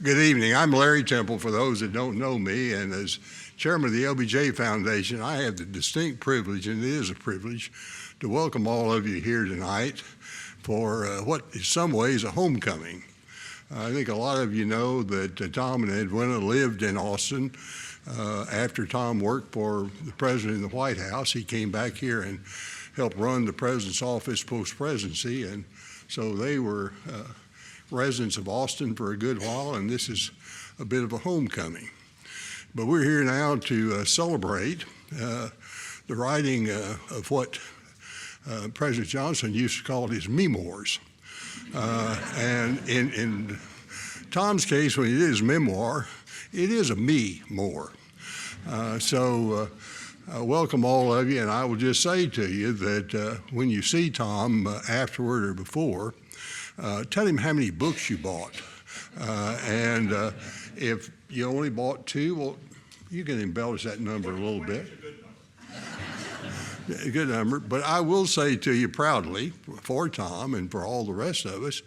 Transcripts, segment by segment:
Good evening. I'm Larry Temple, for those that don't know me, and as chairman of the LBJ Foundation, I have the distinct privilege, and it is a privilege, to welcome all of you here tonight for what in some ways a homecoming. I think a lot of you know that Tom and Edwina lived in Austin. After Tom worked for the president in the White House, he came back here and helped run the president's office post-presidency, and so they were residents of Austin for a good while, and this is a bit of a homecoming. But we're here now to celebrate the writing of what President Johnson used to call his memoirs. And in Tom's case, when he did his memoir, it is a me-more. Welcome all of you, and I will just say to you that when you see Tom afterward or before, tell him how many books you bought. And if you only bought 2, well, you can embellish that number a little bit. A good number. But I will say to you proudly, for Tom and for all the rest of us,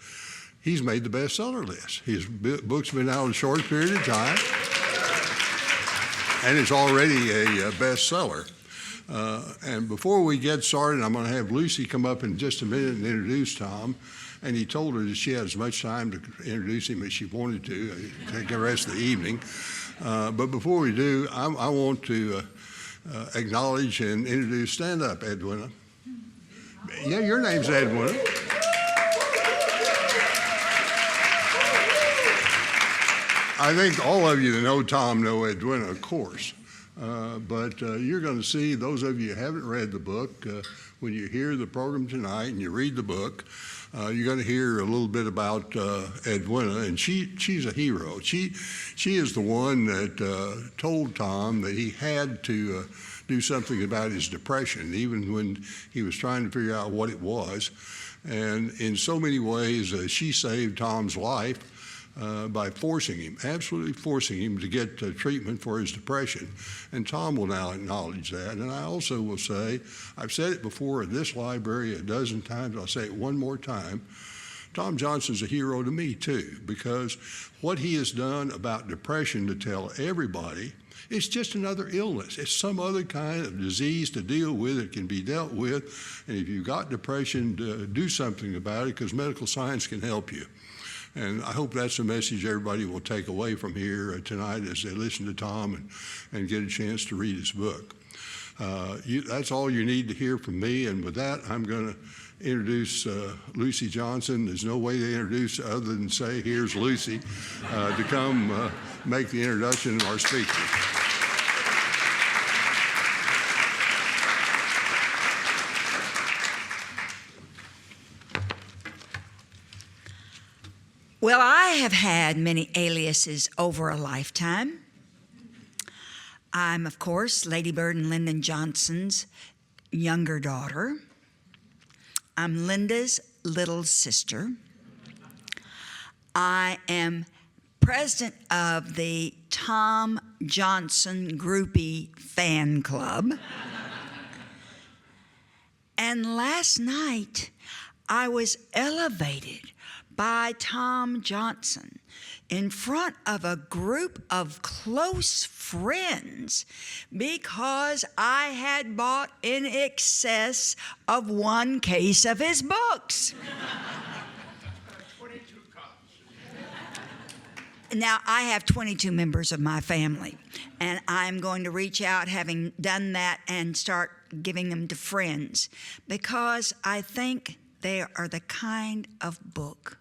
he's made the bestseller list. His book's been out a short period of time, and it's already a bestseller. And before we get started, I'm going to have Lucy come up in just a minute and introduce Tom. And he told her that she had as much time to introduce him as she wanted to take the rest of the evening. But before we do, I want to acknowledge and introduce, stand up, Edwina. Yeah, your name's Edwina. I think all of you that know Tom know Edwina, of course. But you're going to see, those of you who haven't read the book, when you hear the program tonight and you read the book, you're going to hear a little bit about Edwina, and she's a hero. She is the one that told Tom that he had to do something about his depression, even when he was trying to figure out what it was. And in so many ways, she saved Tom's life by forcing him, absolutely forcing him to get treatment for his depression. And Tom will now acknowledge that. And I also will say, I've said it before in this library a dozen times, I'll say it one more time, Tom Johnson's a hero to me too, because what he has done about depression to tell everybody, it's just another illness. It's some other kind of disease to deal with. It can be dealt with. And if you've got depression, do something about it, because medical science can help you. And I hope that's a message everybody will take away from here tonight as they listen to Tom and get a chance to read his book. That's all you need to hear from me. And with that, I'm going to introduce Lucy Johnson. There's no way to introduce other than say, here's Lucy, to come make the introduction of our speaker. Well, I have had many aliases over a lifetime. I'm, of course, Lady Bird and Lyndon Johnson's younger daughter. I'm Linda's little sister. I am president of the Tom Johnson Groupie Fan Club. And last night, I was elevated by Tom Johnson in front of a group of close friends because I had bought in excess of 1 case of his books. 22 copies. Now, I have 22 members of my family, and I'm going to reach out, having done that, and start giving them to friends, because I think they are the kind of book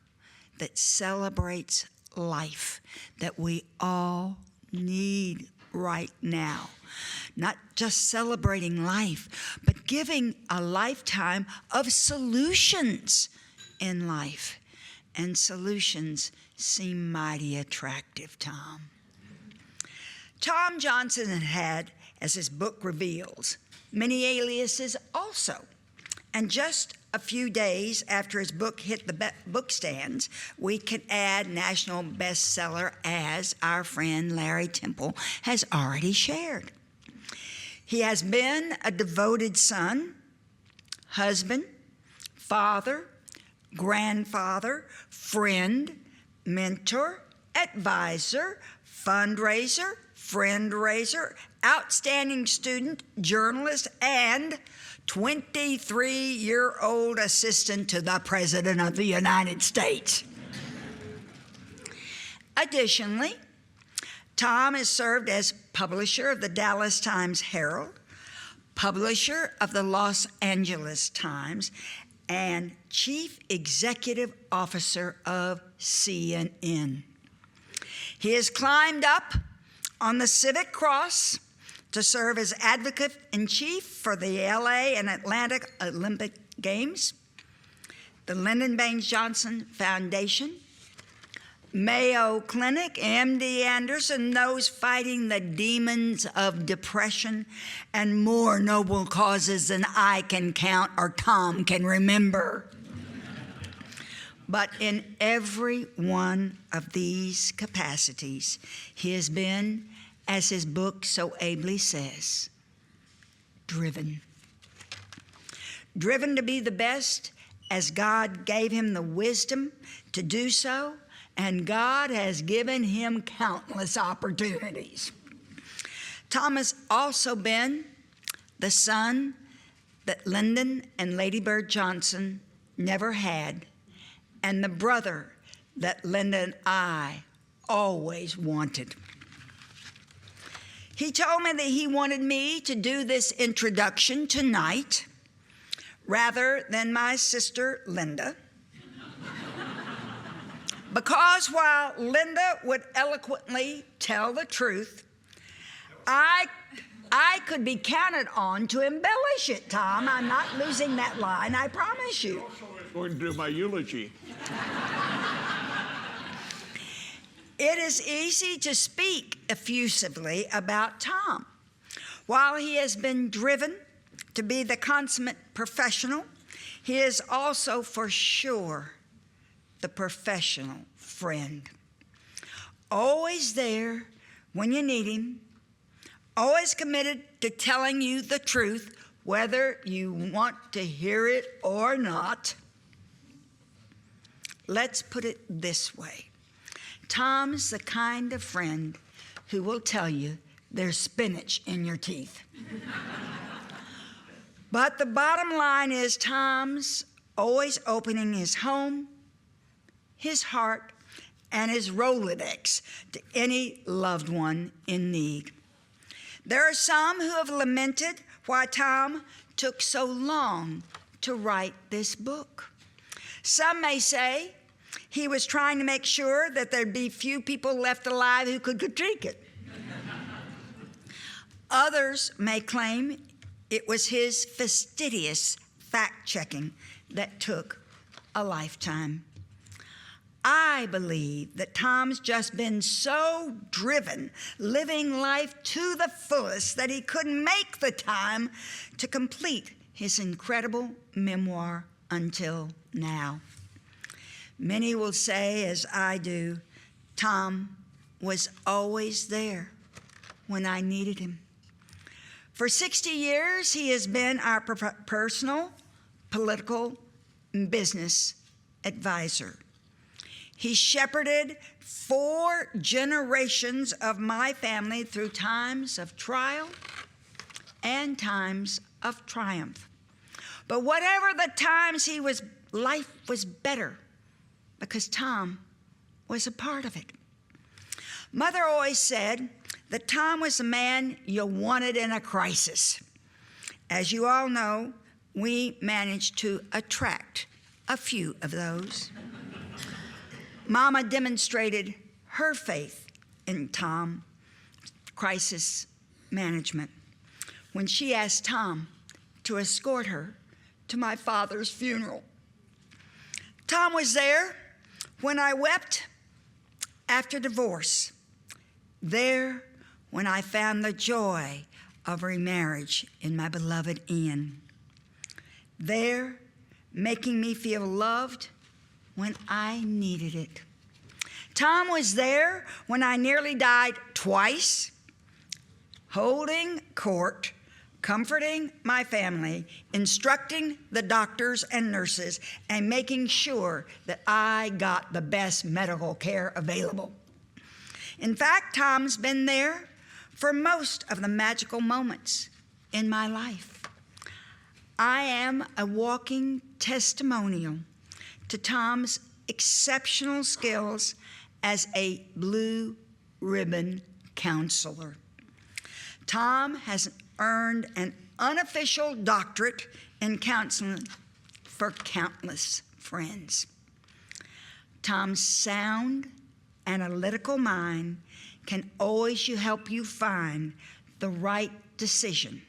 that celebrates life that we all need right now. Not just celebrating life, but giving a lifetime of solutions in life. And solutions seem mighty attractive, Tom. Tom Johnson had, as his book reveals, many aliases also. And just a few days after his book hit the bookstands, we can add national bestseller, as our friend Larry Temple has already shared. He has been a devoted son, husband, father, grandfather, friend, mentor, advisor, fundraiser, friend raiser, outstanding student, journalist, and 23-year-old assistant to the President of the United States. Additionally, Tom has served as publisher of the Dallas Times-Herald, publisher of the Los Angeles Times, and chief executive officer of CNN. He has climbed up on the Civic Cross to serve as advocate-in-chief for the LA and Atlanta Olympic Games, the Lyndon B. Johnson Foundation, Mayo Clinic, MD Anderson, those fighting the demons of depression, and more noble causes than I can count or Tom can remember. But in every one of these capacities, he has been, as his book so ably says, driven. Driven to be the best as God gave him the wisdom to do so, and God has given him countless opportunities. Tom has also been the son that Lyndon and Lady Bird Johnson never had, and the brother that Linda and I always wanted. He told me that he wanted me to do this introduction tonight rather than my sister Linda, because while Linda would eloquently tell the truth, I could be counted on to embellish it, Tom. I'm not losing that line, I promise you. Going to do my eulogy. It is easy to speak effusively about Tom. While he has been driven to be the consummate professional, he is also for sure the professional friend. Always there when you need him, always committed to telling you the truth, whether you want to hear it or not. Let's put it this way. Tom's the kind of friend who will tell you there's spinach in your teeth. But the bottom line is Tom's always opening his home, his heart, and his Rolodex to any loved one in need. There are some who have lamented why Tom took so long to write this book. Some may say he was trying to make sure that there'd be few people left alive who could critique it. Others may claim it was his fastidious fact-checking that took a lifetime. I believe that Tom's just been so driven, living life to the fullest, that he couldn't make the time to complete his incredible memoir until now. Many will say, as I do, Tom was always there when I needed him. For 60 years, he has been our personal, political, and business advisor. He shepherded 4 generations of my family through times of trial and times of triumph. But whatever the times life was better because Tom was a part of it. Mother always said that Tom was the man you wanted in a crisis. As you all know, we managed to attract a few of those. Mama demonstrated her faith in Tom crisis management when she asked Tom to escort her to my father's funeral. Tom was there when I wept after divorce, there when I found the joy of remarriage in my beloved Ian, there making me feel loved when I needed it. Tom was there when I nearly died twice, holding court, comforting my family, instructing the doctors and nurses, and making sure that I got the best medical care available. In fact, Tom's been there for most of the magical moments in my life. I am a walking testimonial to Tom's exceptional skills as a blue ribbon counselor. Tom has earned an unofficial doctorate in counseling for countless friends. Tom's sound, analytical mind can always help you find the right decision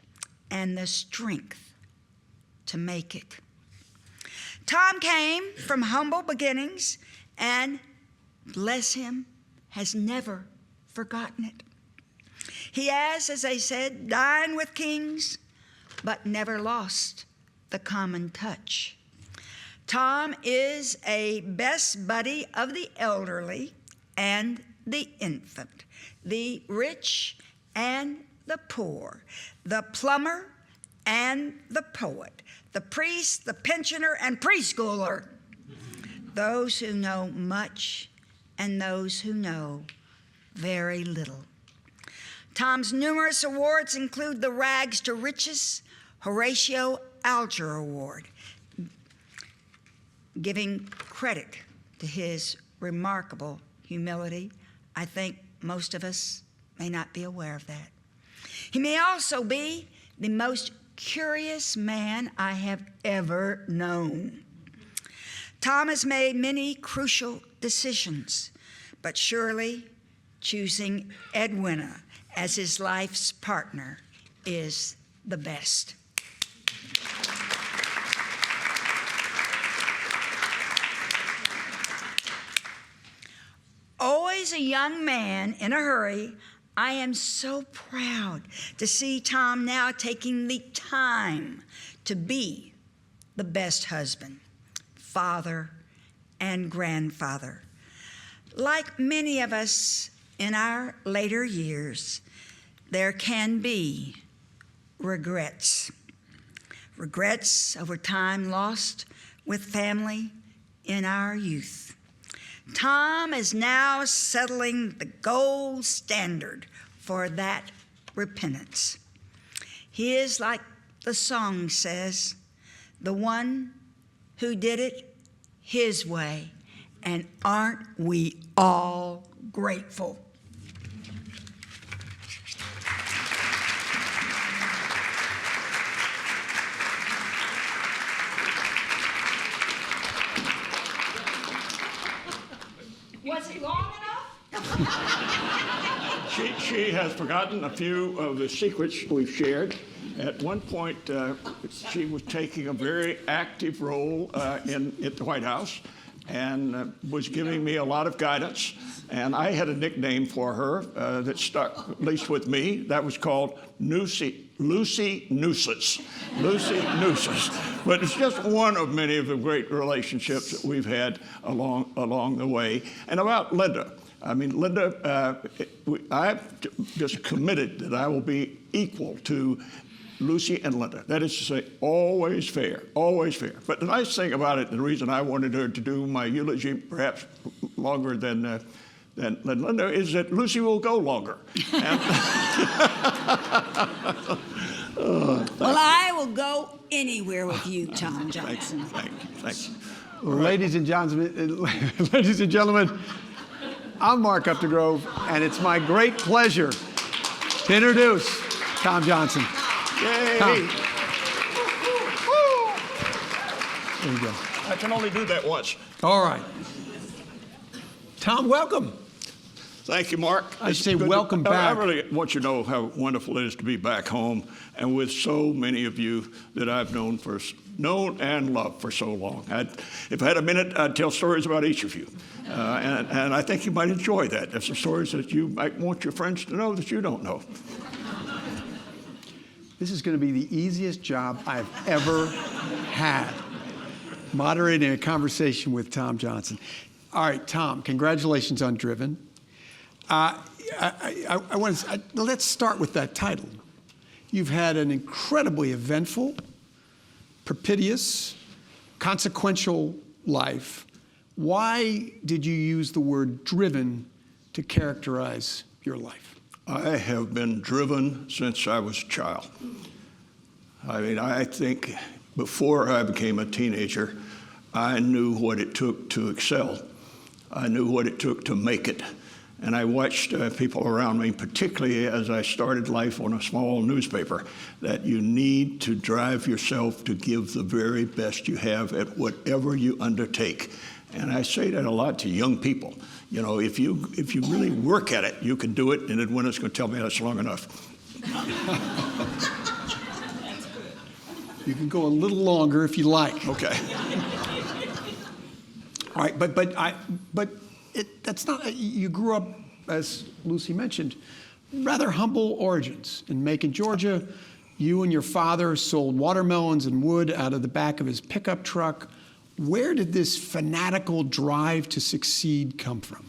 and the strength to make it. Tom came from humble beginnings and, bless him, has never forgotten it. He has, as I said, dined with kings, but never lost the common touch. Tom is a best buddy of the elderly and the infant, the rich and the poor, the plumber and the poet, the priest, the pensioner, and preschooler, those who know much and those who know very little. Tom's numerous awards include the Rags to Riches Horatio Alger Award, giving credit to his remarkable humility. I think most of us may not be aware of that. He may also be the most curious man I have ever known. Tom has made many crucial decisions, but surely choosing Edwina as his life's partner is the best. Always a young man in a hurry, I am so proud to see Tom now taking the time to be the best husband, father, and grandfather. Like many of us in our later years, there can be regrets. Regrets over time lost with family in our youth. Tom is now settling the gold standard for that repentance. He is, like the song says, the one who did it his way, and aren't we all grateful? Was it long enough? She has forgotten a few of the secrets we've shared. At one point, she was taking a very active role at the White House and was giving me a lot of guidance. And I had a nickname for her that stuck, at least with me. That was called Lucy Nooses. Lucy Nooses. But it's just one of many of the great relationships that we've had along the way. And about Linda. I mean, Linda, I've just committed that I will be equal to Lucy and Linda. That is to say, always fair, always fair. But the nice thing about it, the reason I wanted her to do my eulogy perhaps longer than Linda, is that Lucy will go longer. Well, I will go anywhere with you, Tom Johnson. Thank you. Ladies and gentlemen, I'm Mark Updegrove, and it's my great pleasure to introduce Tom Johnson. Yay! Tom. There you go. I can only do that once. All right. Tom, welcome. Thank you, Mark. I say Good welcome I back. really want you to know how wonderful it is to be back home and with so many of you that I've known and loved for so long. If I had a minute, I'd tell stories about each of you. And I think you might enjoy that. There's some stories that you might want your friends to know that you don't know. This is going to be the easiest job I've ever had, moderating a conversation with Tom Johnson. All right, Tom, congratulations on Driven. Let's start with that title. You've had an incredibly eventful, perfidious, consequential life. Why did you use the word driven to characterize your life? I have been driven since I was a child. I mean, I think before I became a teenager, I knew what it took to excel. I knew what it took to make it. And I watched people around me, particularly as I started life on a small newspaper, that you need to drive yourself to give the very best you have at whatever you undertake. And I say that a lot to young people. You know, if you really work at it, you can do it, and Edwina's going to tell me that's long enough. You can go a little longer if you like. Okay. All right, that's not. You grew up, as Lucy mentioned, rather humble origins in Macon, Georgia. You and your father sold watermelons and wood out of the back of his pickup truck. Where did this fanatical drive to succeed come from?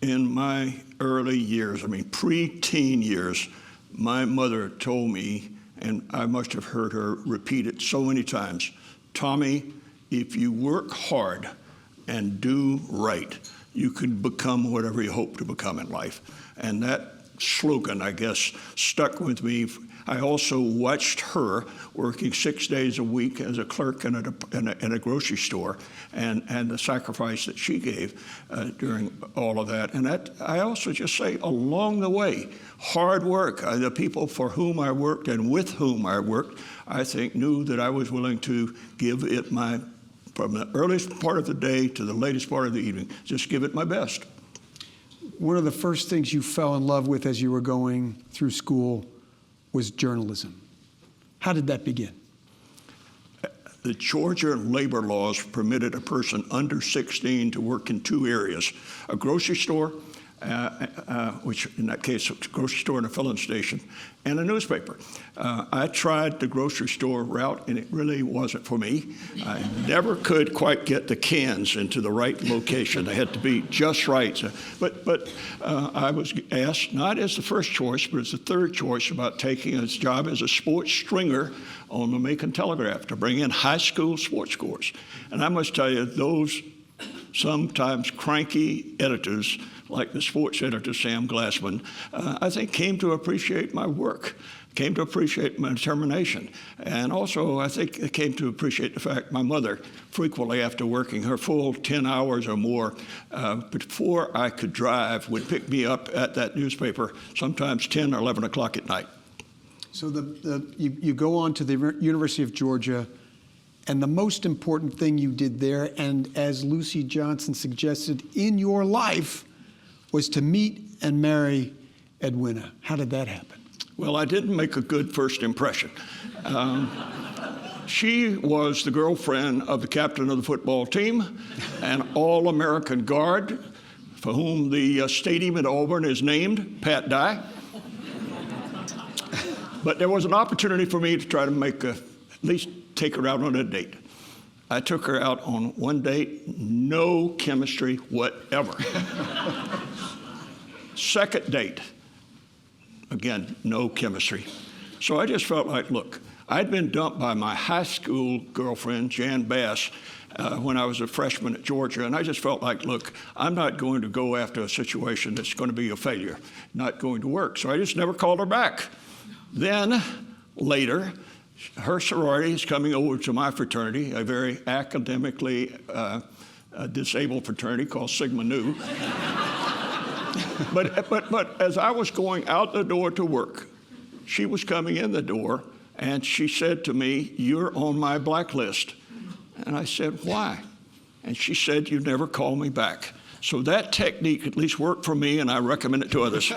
In my early years, I mean pre-teen years, my mother told me, and I must have heard her repeat it so many times, Tommy, if you work hard and do right, you can become whatever you hope to become in life. And that slogan, I guess, stuck with me. I also watched her working 6 days a week as a clerk in a grocery store, and the sacrifice that she gave during all of that. And that, I also just say, along the way, hard work. The people for whom I worked and with whom I worked, I think, knew that I was willing to give it from the earliest part of the day to the latest part of the evening, just give it my best. One of the first things you fell in love with as you were going through school was journalism. How did that begin? The Georgia labor laws permitted a person under 16 to work in two areas: a grocery store, which in that case was a grocery store and a filling station, and a newspaper. I tried the grocery store route, and it really wasn't for me. I never could quite get the cans into the right location. They had to be just right. But I was asked, not as the first choice, but as the third choice, about taking a job as a sports stringer on the Macon Telegraph to bring in high school sports scores. And I must tell you, those sometimes cranky editors, like the sports editor, Sam Glassman, I think came to appreciate my work, came to appreciate my determination. And also, I think they came to appreciate the fact my mother, frequently after working her full 10 hours or more, before I could drive, would pick me up at that newspaper, sometimes 10 or 11 o'clock at night. So you go on to the University of Georgia, and the most important thing you did there, and as Lucy Johnson suggested, in your life, was to meet and marry Edwina. How did that happen? Well, I didn't make a good first impression. She was the girlfriend of the captain of the football team, an All-American guard, for whom the stadium at Auburn is named, Pat Dye. But there was an opportunity for me to try to at least take her out on a date. I took her out on one date, no chemistry whatever. Second date, again, no chemistry. So I just felt like, look, I'd been dumped by my high school girlfriend, Jan Bass, when I was a freshman at Georgia, and I just felt like, look, I'm not going to go after a situation that's going to be a failure, not going to work. So I just never called her back. Then, later, her sorority is coming over to my fraternity, a very academically disabled fraternity called Sigma Nu. But as I was going out the door to work, she was coming in the door, and she said to me, "You're on my blacklist." And I said, "Why?" And she said, "You never call me back." So that technique at least worked for me, and I recommend it to others.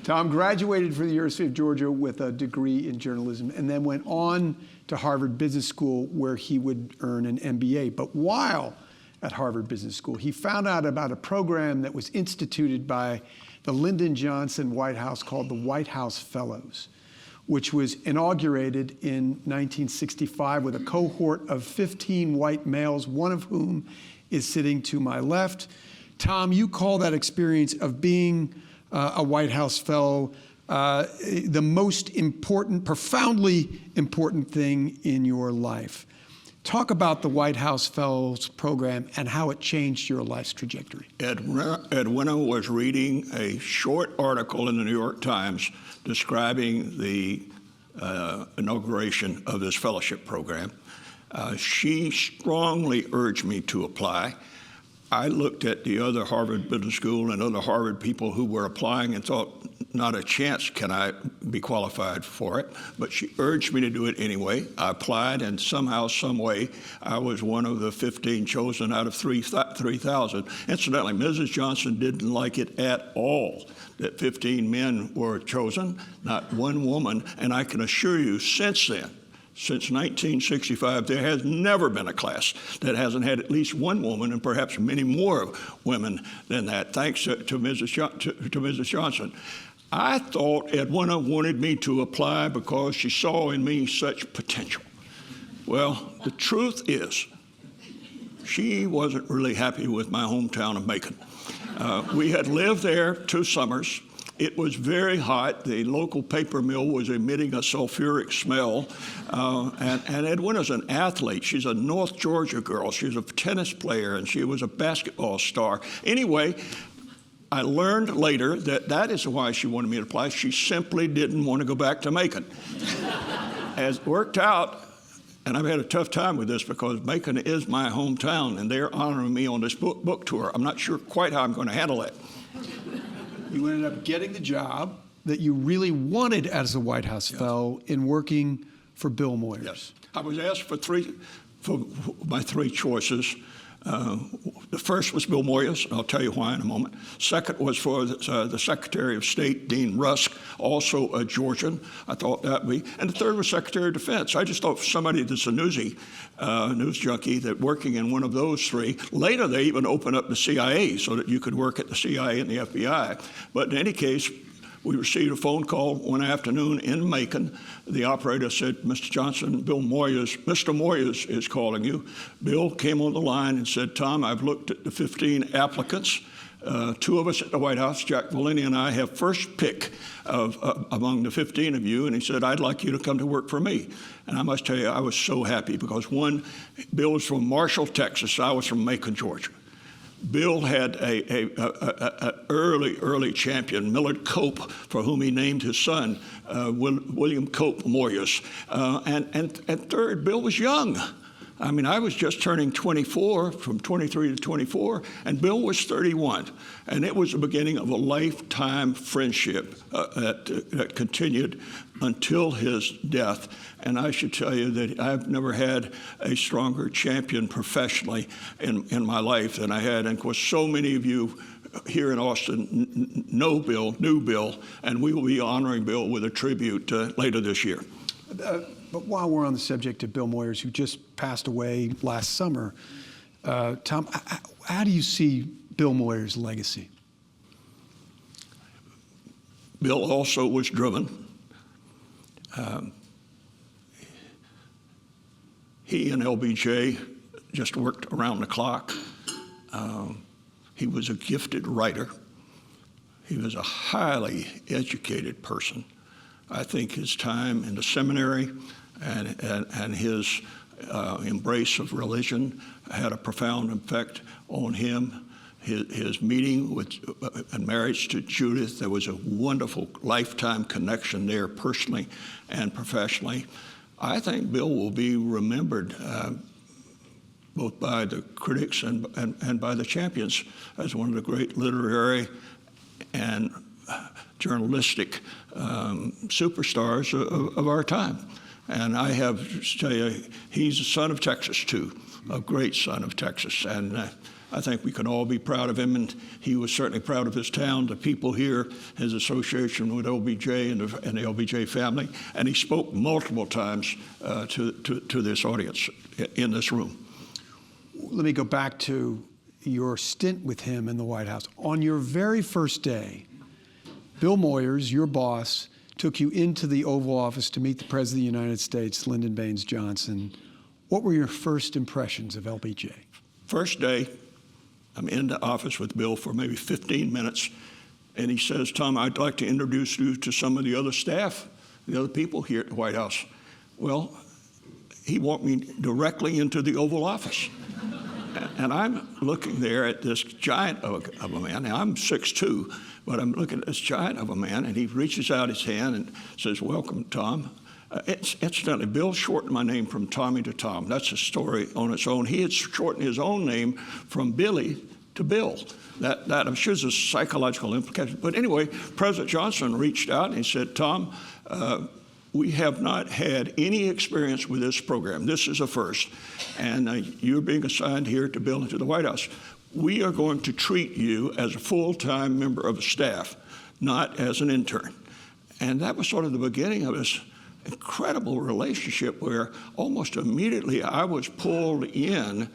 Tom graduated from the University of Georgia with a degree in journalism and then went on to Harvard Business School, where he would earn an MBA. But while at Harvard Business School, he found out about a program that was instituted by the Lyndon Johnson White House called the White House Fellows, which was inaugurated in 1965 with a cohort of 15 white males, one of whom is sitting to my left. Tom, you call that experience of being a White House Fellow the most important, profoundly important thing in your life. Talk about the White House Fellows Program and how it changed your life's trajectory. Edwina was reading a short article in the New York Times describing the inauguration of this fellowship program. She strongly urged me to apply. I looked at the other Harvard Business School and other Harvard people who were applying and thought, not a chance can I be qualified for it. But she urged me to do it anyway. I applied, and somehow, some way, I was one of the 15 chosen out of 3,000. Incidentally, Mrs. Johnson didn't like it at all that 15 men were chosen, not one woman. And I can assure you, since then, since 1965, there has never been a class that hasn't had at least one woman, and perhaps many more women than that, thanks to Mrs. Johnson. I thought Edwina wanted me to apply because she saw in me such potential. Well, the truth is, she wasn't really happy with my hometown of Macon. We had lived there 2 summers. It was very hot. The local paper mill was emitting a sulfuric smell. And Edwina's an athlete. She's a North Georgia girl. She's a tennis player, and she was a basketball star. Anyway, I learned later that that is why she wanted me to apply. She simply didn't want to go back to Macon. As it worked out, and I've had a tough time with this because Macon is my hometown, and they're honoring me on this book tour. I'm not sure quite how I'm going to handle it. You ended up getting the job that you really wanted as a White House Fellow in working for Bill Moyers. Yes. I was asked for my 3 choices. The first was Bill Moyers, and I'll tell you why in a moment. Second was for the Secretary of State, Dean Rusk, also a Georgian. I thought that would be. And the third was Secretary of Defense. I just thought for somebody that's a news junkie, that working in one of those 3. Later, they even opened up the CIA so that you could work at the CIA and the FBI. But in any case, we received a phone call one afternoon in Macon. The operator said, Mr. Johnson, Mr. Moyers is calling you. Bill came on the line and said, Tom, I've looked at the 15 applicants. 2 of us at the White House, Jack Valenti and I, have first pick among the 15 of you. And he said, I'd like you to come to work for me. And I must tell you, I was so happy because Bill was from Marshall, Texas. I was from Macon, Georgia. Bill had an early champion, Millard Cope, for whom he named his son, William Cope Moyers. And third, Bill was young. I mean, I was just turning 24, from 23 to 24, and Bill was 31. And it was the beginning of a lifetime friendship that continued until his death. And I should tell you that I've never had a stronger champion professionally in my life than I had. And of course, so many of you here in Austin knew Bill, and we will be honoring Bill with a tribute later this year. But while we're on the subject of Bill Moyers, who just passed away last summer, Tom, how do you see Bill Moyers' legacy? Bill also was driven. He and LBJ just worked around the clock. He was a gifted writer. He was a highly educated person. I think his time in the seminary and his embrace of religion had a profound effect on him. His meeting with and marriage to Judith, there was a wonderful lifetime connection there personally and professionally. I think Bill will be remembered both by the critics and by the champions as one of the great literary and journalistic superstars of our time. And I have to tell you, he's a son of Texas, too, a great son of Texas. And I think we can all be proud of him, and he was certainly proud of his town, the people here, his association with LBJ and the LBJ family. And he spoke multiple times to this audience in this room. Let me go back to your stint with him in the White House. On your very first day, Bill Moyers, your boss, took you into the Oval Office to meet the President of the United States, Lyndon Baines Johnson. What were your first impressions of LBJ? First day, I'm in the office with Bill for maybe 15 minutes, and he says, Tom, I'd like to introduce you to some of the other staff, the other people here at the White House. Well, he walked me directly into the Oval Office. And I'm looking there at this giant of a man. Now, I'm 6'2", but I'm looking at this giant of a man, and he reaches out his hand and says, "Welcome, Tom." Incidentally, Bill shortened my name from Tommy to Tom. That's a story on its own. He had shortened his own name from Billy to Bill. That I'm sure is a psychological implication. But anyway, President Johnson reached out and he said, "Tom, we have not had any experience with this program. This is a first. And you're being assigned here to Bill and to the White House. We are going to treat you as a full-time member of the staff, not as an intern." And that was sort of the beginning of this incredible relationship where almost immediately I was pulled in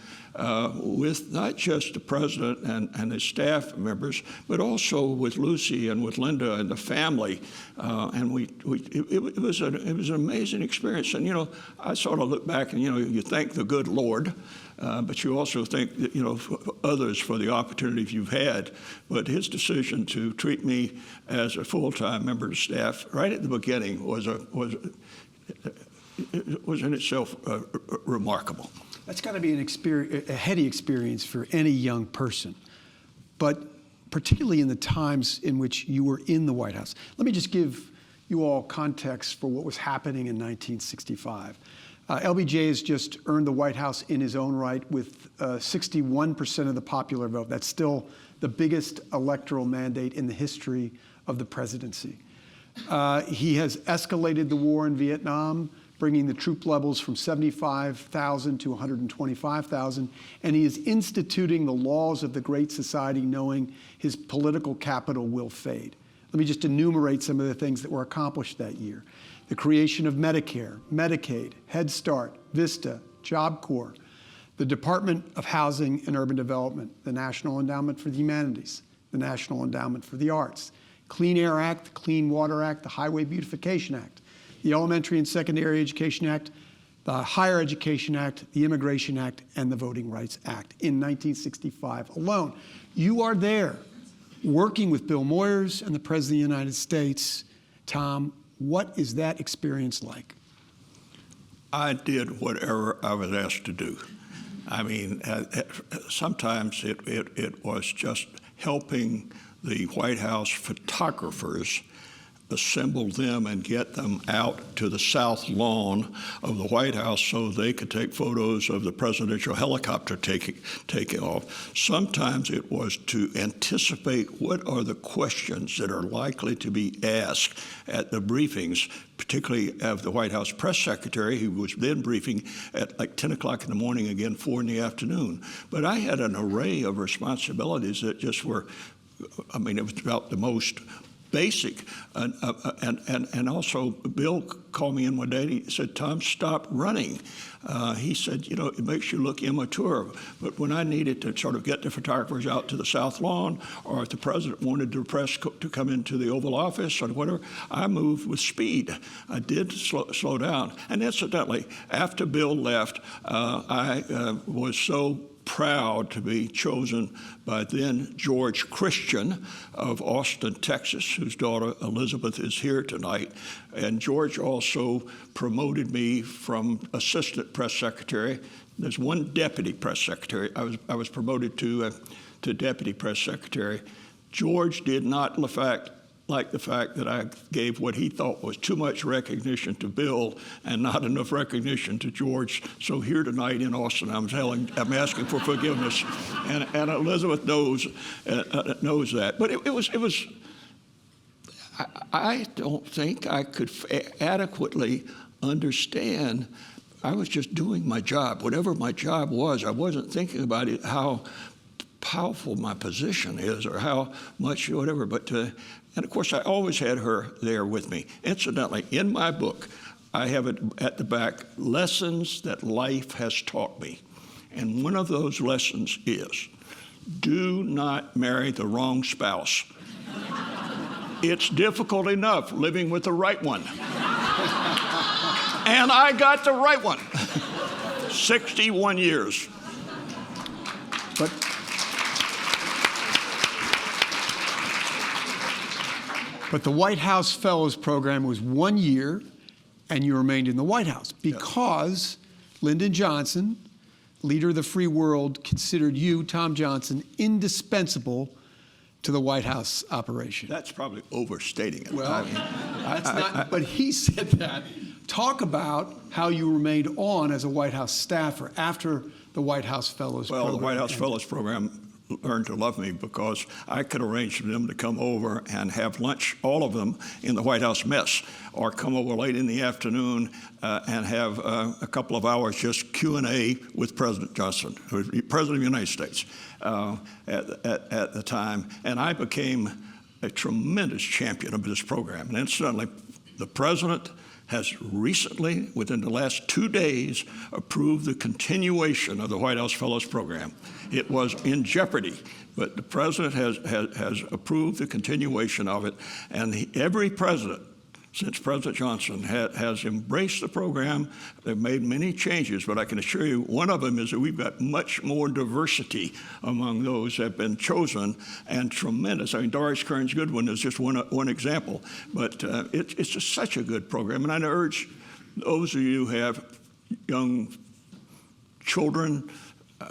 with not just the president and his staff members, but also with Lucy and with Linda and the family. And it was an amazing experience. And, you know, I sort of look back and, you know, you thank the good Lord, but you also thank, you know, others for the opportunities you've had. But his decision to treat me as a full-time member of staff right at the beginning was in itself remarkable. That's got to be a heady experience for any young person, but particularly in the times in which you were in the White House. Let me just give you all context for what was happening in 1965. LBJ has just earned the White House in his own right with 61% of the popular vote. That's still the biggest electoral mandate in the history of the presidency. He has escalated the war in Vietnam, bringing the troop levels from 75,000 to 125,000, and he is instituting the laws of the Great Society, knowing his political capital will fade. Let me just enumerate some of the things that were accomplished that year. The creation of Medicare, Medicaid, Head Start, VISTA, Job Corps, the Department of Housing and Urban Development, the National Endowment for the Humanities, the National Endowment for the Arts, Clean Air Act, the Clean Water Act, the Highway Beautification Act, the Elementary and Secondary Education Act, the Higher Education Act, the Immigration Act, and the Voting Rights Act in 1965 alone. You are there working with Bill Moyers and the President of the United States. Tom, what is that experience like? I did whatever I was asked to do. I mean, sometimes it was just helping the White House photographers assemble them and get them out to the south lawn of the White House so they could take photos of the presidential helicopter taking off. Sometimes it was to anticipate what are the questions that are likely to be asked at the briefings, particularly of the White House press secretary, who was then briefing at like 10 o'clock in the morning, again 4 in the afternoon. But I had an array of responsibilities that just were, I mean, it was about the most basic. And also, Bill called me in one day and he said, "Tom, stop running." He said, "You know, it makes you look immature." But when I needed to sort of get the photographers out to the south lawn, or if the president wanted the press to come into the Oval Office or whatever, I moved with speed. I did slow down. And incidentally, after Bill left, I was so proud to be chosen by then George Christian of Austin, Texas, whose daughter Elizabeth is here tonight. And George also promoted me from assistant press secretary. There's one deputy press secretary. I was promoted to deputy press secretary. George did not, in fact, like the fact that I gave what he thought was too much recognition to Bill and not enough recognition to George. So here tonight in Austin, I'm asking for forgiveness, and Elizabeth knows that. But it was. I don't think I could adequately understand. I was just doing my job, whatever my job was. I wasn't thinking about it, how powerful my position is or how much whatever. But and of course, I always had her there with me. Incidentally, in my book, I have it at the back, Lessons That Life Has Taught Me. And one of those lessons is, do not marry the wrong spouse. It's difficult enough living with the right one. And I got the right one. 61 years. But the White House Fellows Program was 1 year, and you remained in the White House because Lyndon Johnson, leader of the free world, considered you, Tom Johnson, indispensable to the White House operation. That's probably overstating it. Well, that's not, but he said that. Talk about how you remained on as a White House staffer after the White House Fellows Program. Well, the White House Fellows Program learned to love me because I could arrange for them to come over and have lunch, all of them, in the White House mess, or come over late in the afternoon and have a couple of hours just Q&A with President Johnson, who was President of the United States at the time. And I became a tremendous champion of this program. And incidentally, the President has recently, within the last 2 days, approved the continuation of the White House Fellows Program. It was in jeopardy, but the President has approved the continuation of it, and every president since President Johnson has embraced the program. They've made many changes, but I can assure you one of them is that we've got much more diversity among those that have been chosen, and tremendous. I mean, Doris Kearns Goodwin is just one example, but it's just such a good program. And I urge those of you who have young children,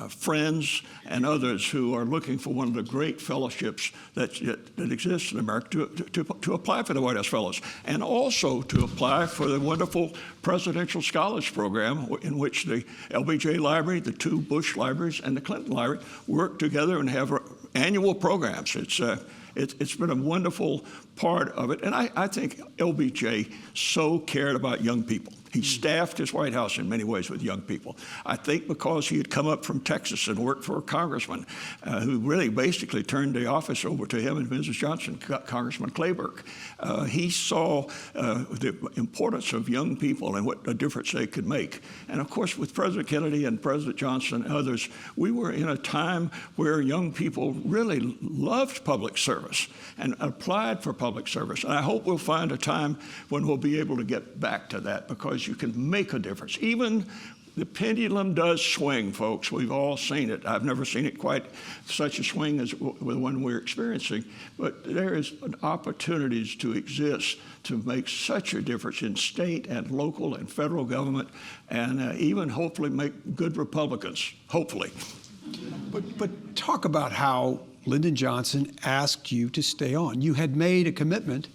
friends, and others who are looking for one of the great fellowships that exists in America to apply for the White House Fellows, and also to apply for the wonderful Presidential Scholars Program in which the LBJ Library, the two Bush libraries, and the Clinton Library work together and have annual programs. It's been a wonderful part of it, and I think LBJ so cared about young people. He staffed his White House in many ways with young people. I think because he had come up from Texas and worked for a congressman who really basically turned the office over to him and Mrs. Johnson, Congressman Clayburgh. He saw the importance of young people and what a difference they could make. And of course, with President Kennedy and President Johnson and others, we were in a time where young people really loved public service and applied for public service. And I hope we'll find a time when we'll be able to get back to that, because you can make a difference. Even the pendulum does swing, folks. We've all seen it. I've never seen it quite such a swing as the one we're experiencing, but there is opportunities to exist to make such a difference in state and local and federal government, and even hopefully make good Republicans, hopefully. But talk about how Lyndon Johnson asked you to stay on. You had made a commitment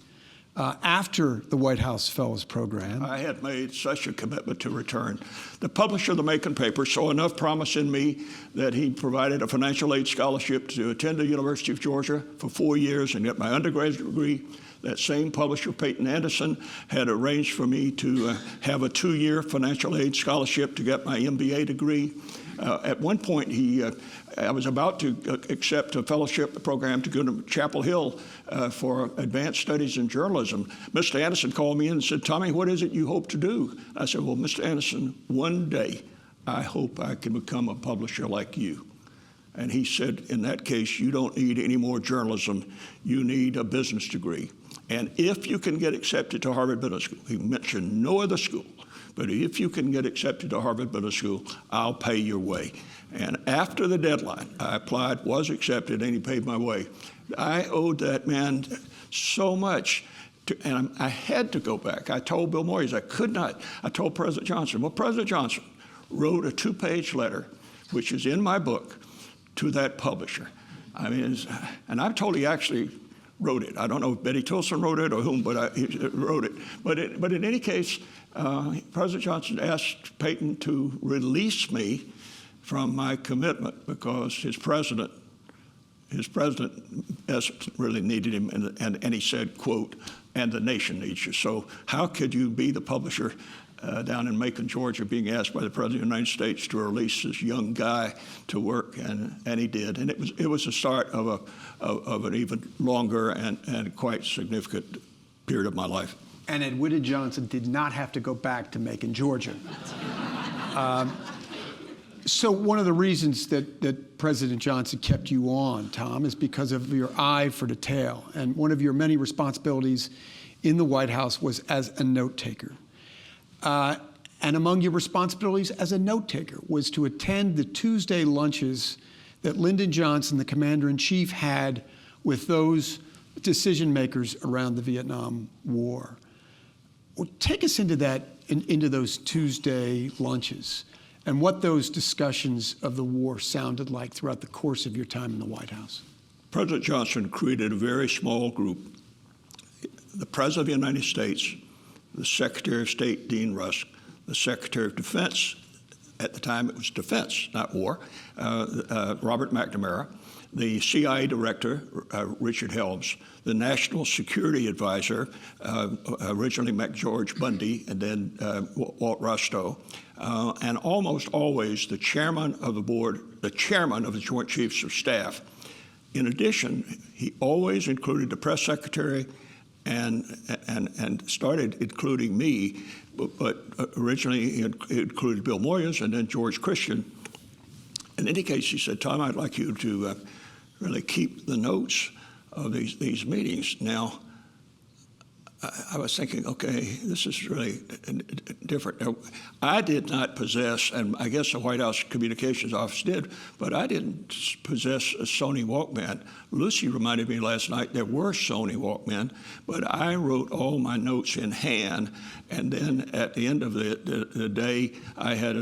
after the White House Fellows Program. I had made such a commitment to return. The publisher of the Macon paper saw enough promise in me that he provided a financial aid scholarship to attend the University of Georgia for 4 years and get my undergraduate degree. That same publisher, Peyton Anderson, had arranged for me to have a 2-year financial aid scholarship to get my MBA degree. At one point, I was about to accept a fellowship program to go to Chapel Hill for advanced studies in journalism. Mr. Anderson called me in and said, "Tommy, what is it you hope to do?" I said, "Well, Mr. Anderson, one day I hope I can become a publisher like you." And he said, "In that case, you don't need any more journalism. You need a business degree. And if you can get accepted to Harvard Business School," he mentioned no other school, "but if you can get accepted to Harvard Business School, I'll pay your way." And after the deadline, I applied, was accepted, and he paid my way. I owed that man so much, and I had to go back. I told Bill Moyers I could not. I told President Johnson. Well, President Johnson wrote a 2-page letter, which is in my book, to that publisher. I mean, and I'm told he actually wrote it. I don't know if Betty Tilson wrote it or whom, but he wrote it. But in any case, President Johnson asked Peyton to release me from my commitment because his president really needed him, and he said, quote, "and the nation needs you." So how could you be the publisher down in Macon, Georgia, being asked by the President of the United States to release this young guy to work, and he did. And it was the start of an even longer and quite significant period of my life. And Edwina Johnson did not have to go back to Macon, Georgia. So one of the reasons that President Johnson kept you on, Tom, is because of your eye for detail. And one of your many responsibilities in the White House was as a note taker. And among your responsibilities as a note taker was to attend the Tuesday lunches that Lyndon Johnson, the commander-in-chief, had with those decision makers around the Vietnam War. Well, take us into those Tuesday lunches. and what those discussions of the war sounded like throughout the course of your time in the White House. President Johnson created a very small group. The President of the United States, the Secretary of State, Dean Rusk, the Secretary of Defense, at the time it was Defense, not War, Robert McNamara, the CIA Director, Richard Helms, the National Security Advisor, originally McGeorge Bundy, and then Walt Rostow, and almost always the Chairman of the Board, the Chairman of the Joint Chiefs of Staff. In addition, he always included the Press Secretary and started including me, but originally he included Bill Moyers and then George Christian. In any case, he said, Tom, I'd like you to really keep the notes of these meetings. Now, I was thinking, okay, this is really different. Now, I did not possess, and I guess the White House Communications Office did, but I didn't possess a Sony Walkman. Lucy reminded me last night there were Sony Walkmen, but I wrote all my notes in hand, and then at the end of the day, I had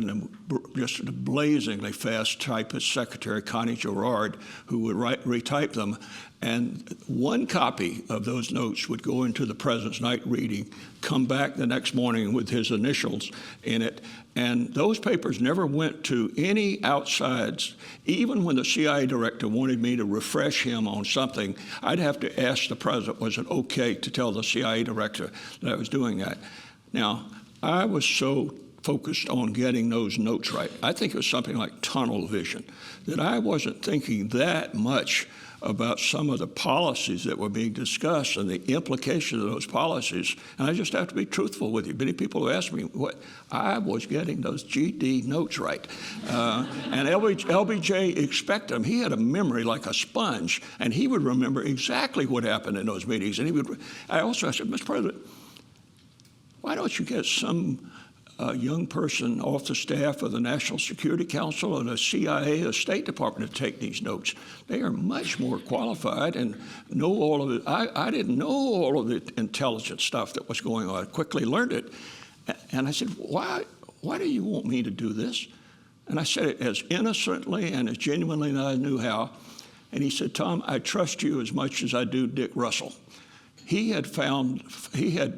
just a blazingly fast typist secretary, Connie Gerard, who would retype them. And one copy of those notes would go into the president's night reading, come back the next morning with his initials in it. And those papers never went to any outsides. Even when the CIA director wanted me to refresh him on something, I'd have to ask the president, was it okay to tell the CIA director that I was doing that? Now, I was so focused on getting those notes right. I think it was something like tunnel vision, that I wasn't thinking that much about some of the policies that were being discussed and the implications of those policies. And I just have to be truthful with you. Many people have asked me what I was getting those GD notes right. And LBJ Expectum, he had a memory like a sponge, and he would remember exactly what happened in those meetings. And I said, Mr. President, why don't you get some young person off the staff of the National Security Council or the CIA or State Department to take these notes? They are much more qualified and know all of it. I didn't know all of the intelligence stuff that was going on. I quickly learned it. And I said, why do you want me to do this? And I said it as innocently and as genuinely as I knew how. And he said, Tom, I trust you as much as I do Dick Russell. He had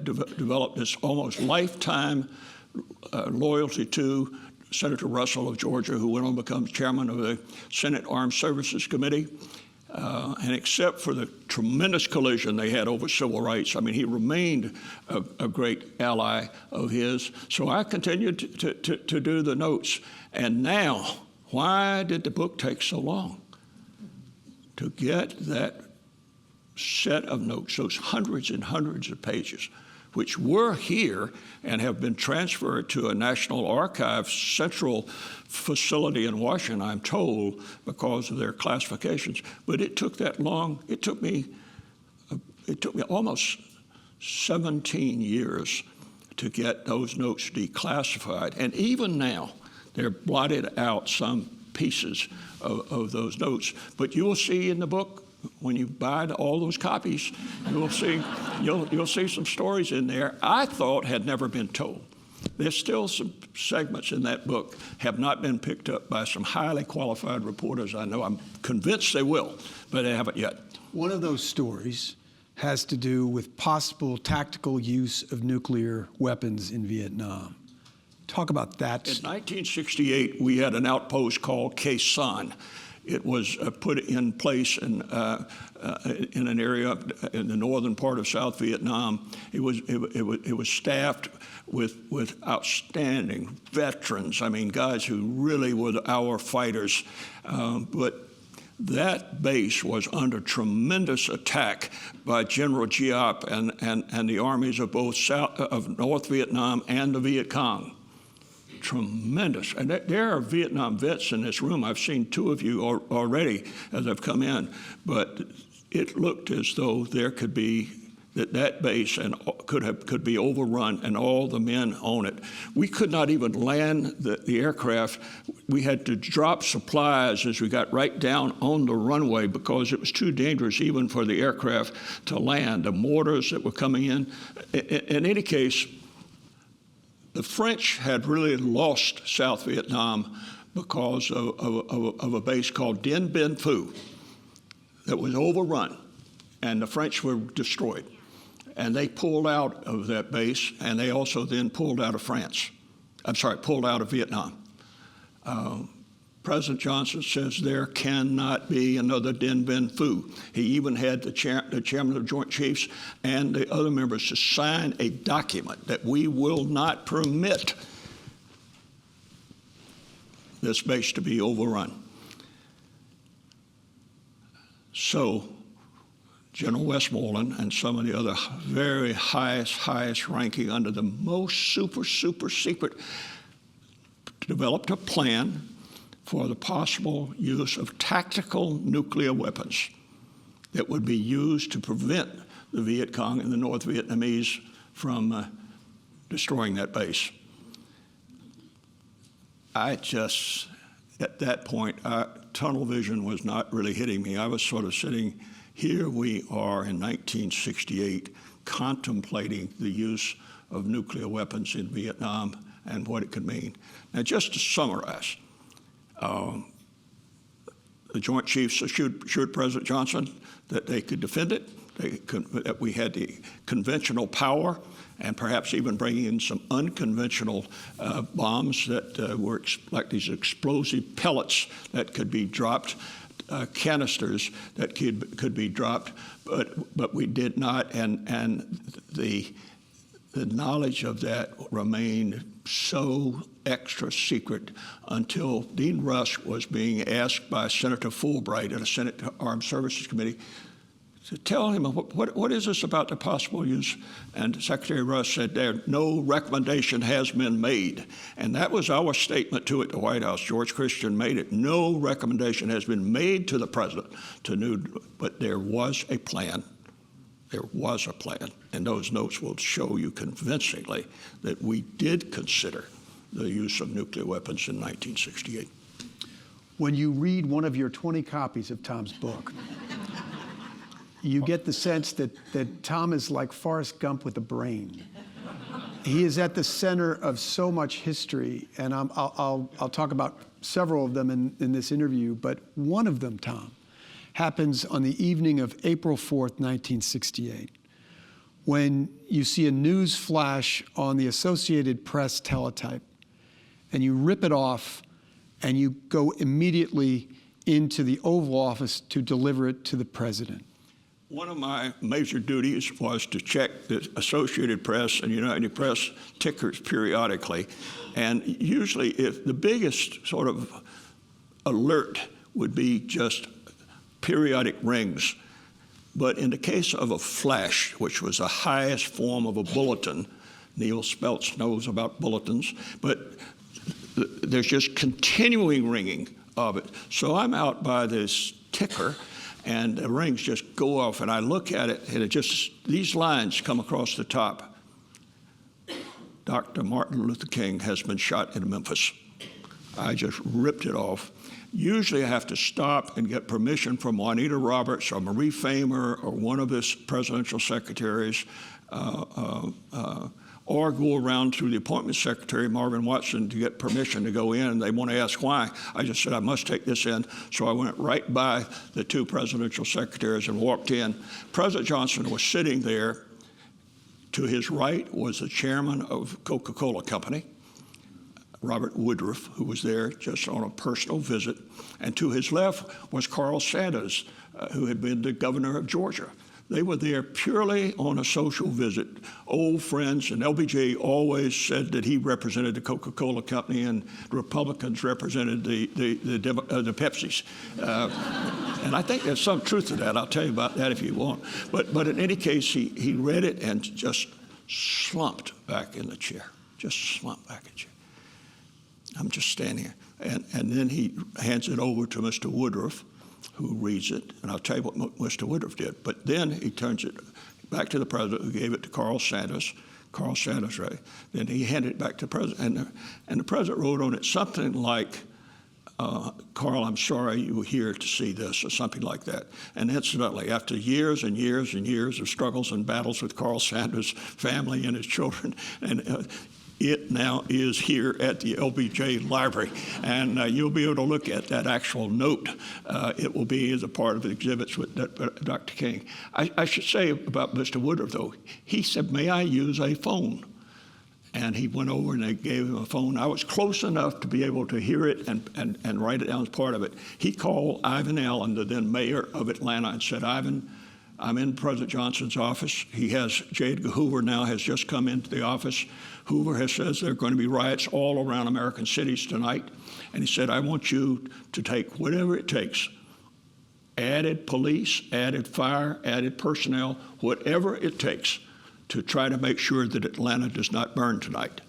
developed this almost lifetime loyalty to Senator Russell of Georgia, who went on to become chairman of the Senate Armed Services Committee. And except for the tremendous collision they had over civil rights, I mean, he remained a great ally of his. So I continued to do the notes. And now, why did the book take so long? To get that set of notes, those hundreds and hundreds of pages, which were here and have been transferred to a National Archives central facility in Washington, I'm told, because of their classifications. But it took that long. It took me almost 17 years to get those notes declassified. And even now, they're blotted out some pieces of those notes. But you will see in the book, when you buy all those copies, you'll see some stories in there I thought had never been told. There's still some segments in that book have not been picked up by some highly qualified reporters I know. I'm convinced they will, but they haven't yet. One of those stories has to do with possible tactical use of nuclear weapons in Vietnam. Talk about that. In 1968, we had an outpost called Khe Sanh. It was put in place in an area in the northern part of South Vietnam. It was staffed with outstanding veterans. I mean, guys who really were our fighters. But that base was under tremendous attack by General Giap and the armies of both of North Vietnam and the Viet Cong. Tremendous. And there are Vietnam vets in this room. I've seen two of you already as I've come in. But it looked as though there could be that base and could be overrun and all the men on it. We could not even land the aircraft. We had to drop supplies as we got right down on the runway because it was too dangerous even for the aircraft to land. The mortars that were coming in any case, the French had really lost South Vietnam because of a base called Dien Bien Phu that was overrun, and the French were destroyed. And they pulled out of that base, and they also then pulled out of pulled out of Vietnam. President Johnson says there cannot be another Dien Bien Phu. He even had the chairman of the Joint Chiefs and the other members to sign a document that we will not permit this base to be overrun. So General Westmoreland and some of the other very highest ranking under the most super secret developed a plan for the possible use of tactical nuclear weapons that would be used to prevent the Viet Cong and the North Vietnamese from destroying that base. At that point, tunnel vision was not really hitting me. I was sort of sitting, here we are in 1968, contemplating the use of nuclear weapons in Vietnam and what it could mean. Now, just to summarize, the Joint Chiefs assured President Johnson that they could defend it, that we had the conventional power, and perhaps even bringing in some unconventional bombs that were like these explosive pellets that could be dropped, canisters that could be dropped, but we did not, and the knowledge of that remained so extra secret until Dean Rusk was being asked by Senator Fulbright at a Senate Armed Services Committee to tell him what is this about the possible use, and Secretary Rusk said no recommendation has been made, and that was our statement to it at the White House. George Christian made it. No recommendation has been made to the president but there was a plan. There was a plan, and those notes will show you convincingly that we did consider the use of nuclear weapons in 1968. When you read one of your 20 copies of Tom's book, you get the sense that Tom is like Forrest Gump with a brain. He is at the center of so much history, and I'll talk about several of them in this interview, but one of them, Tom, happens on the evening of April 4th, 1968, when you see a news flash on the Associated Press teletype, and you rip it off, and you go immediately into the Oval Office to deliver it to the president. One of my major duties was to check the Associated Press and United Press tickers periodically, and usually if the biggest sort of alert would be just periodic rings. But in the case of a flash, which was the highest form of a bulletin, Neil Speltz knows about bulletins, but there's just continuing ringing of it. So I'm out by this ticker, and the rings just go off, and I look at it, and these lines come across the top. Dr. Martin Luther King has been shot in Memphis. I just ripped it off. Usually I have to stop and get permission from Juanita Roberts or Marie Famer or one of his presidential secretaries, or go around through the appointment secretary, Marvin Watson, to get permission to go in. They want to ask why. I just said, I must take this in. So I went right by the two presidential secretaries and walked in. President Johnson was sitting there. To his right was the chairman of Coca-Cola Company, Robert Woodruff, who was there just on a personal visit. And to his left was Carl Sanders, who had been the governor of Georgia. They were there purely on a social visit. Old friends, and LBJ always said that he represented the Coca-Cola Company and the Republicans represented the Pepsis. And I think there's some truth to that. I'll tell you about that if you want. But in any case, he read it and just slumped back in the chair. Just slumped back in the chair. I'm just standing here. And then he hands it over to Mr. Woodruff, who reads it, and I'll tell you what Mr. Woodruff did. But then he turns it back to the president, who gave it to Carl Sanders. Carl Sanders read it. Then he handed it back to the president, and the president wrote on it something like, Carl, I'm sorry you were here to see this, or something like that. And incidentally, after years and years and years of struggles and battles with Carl Sanders' family and his children, and it now is here at the LBJ Library, and you'll be able to look at that actual note. It will be as a part of the exhibits with Dr. King. I should say about Mr. Woodruff, though, he said, "May I use a phone?" And he went over and they gave him a phone. I was close enough to be able to hear it and write it down as part of it. He called Ivan Allen, the then mayor of Atlanta, and said, "Ivan, I'm in President Johnson's office. He has, J. Edgar Hoover now has just come into the office. Hoover has says there are going to be riots all around American cities tonight." And he said, "I want you to take whatever it takes, added police, added fire, added personnel, whatever it takes to try to make sure that Atlanta does not burn tonight.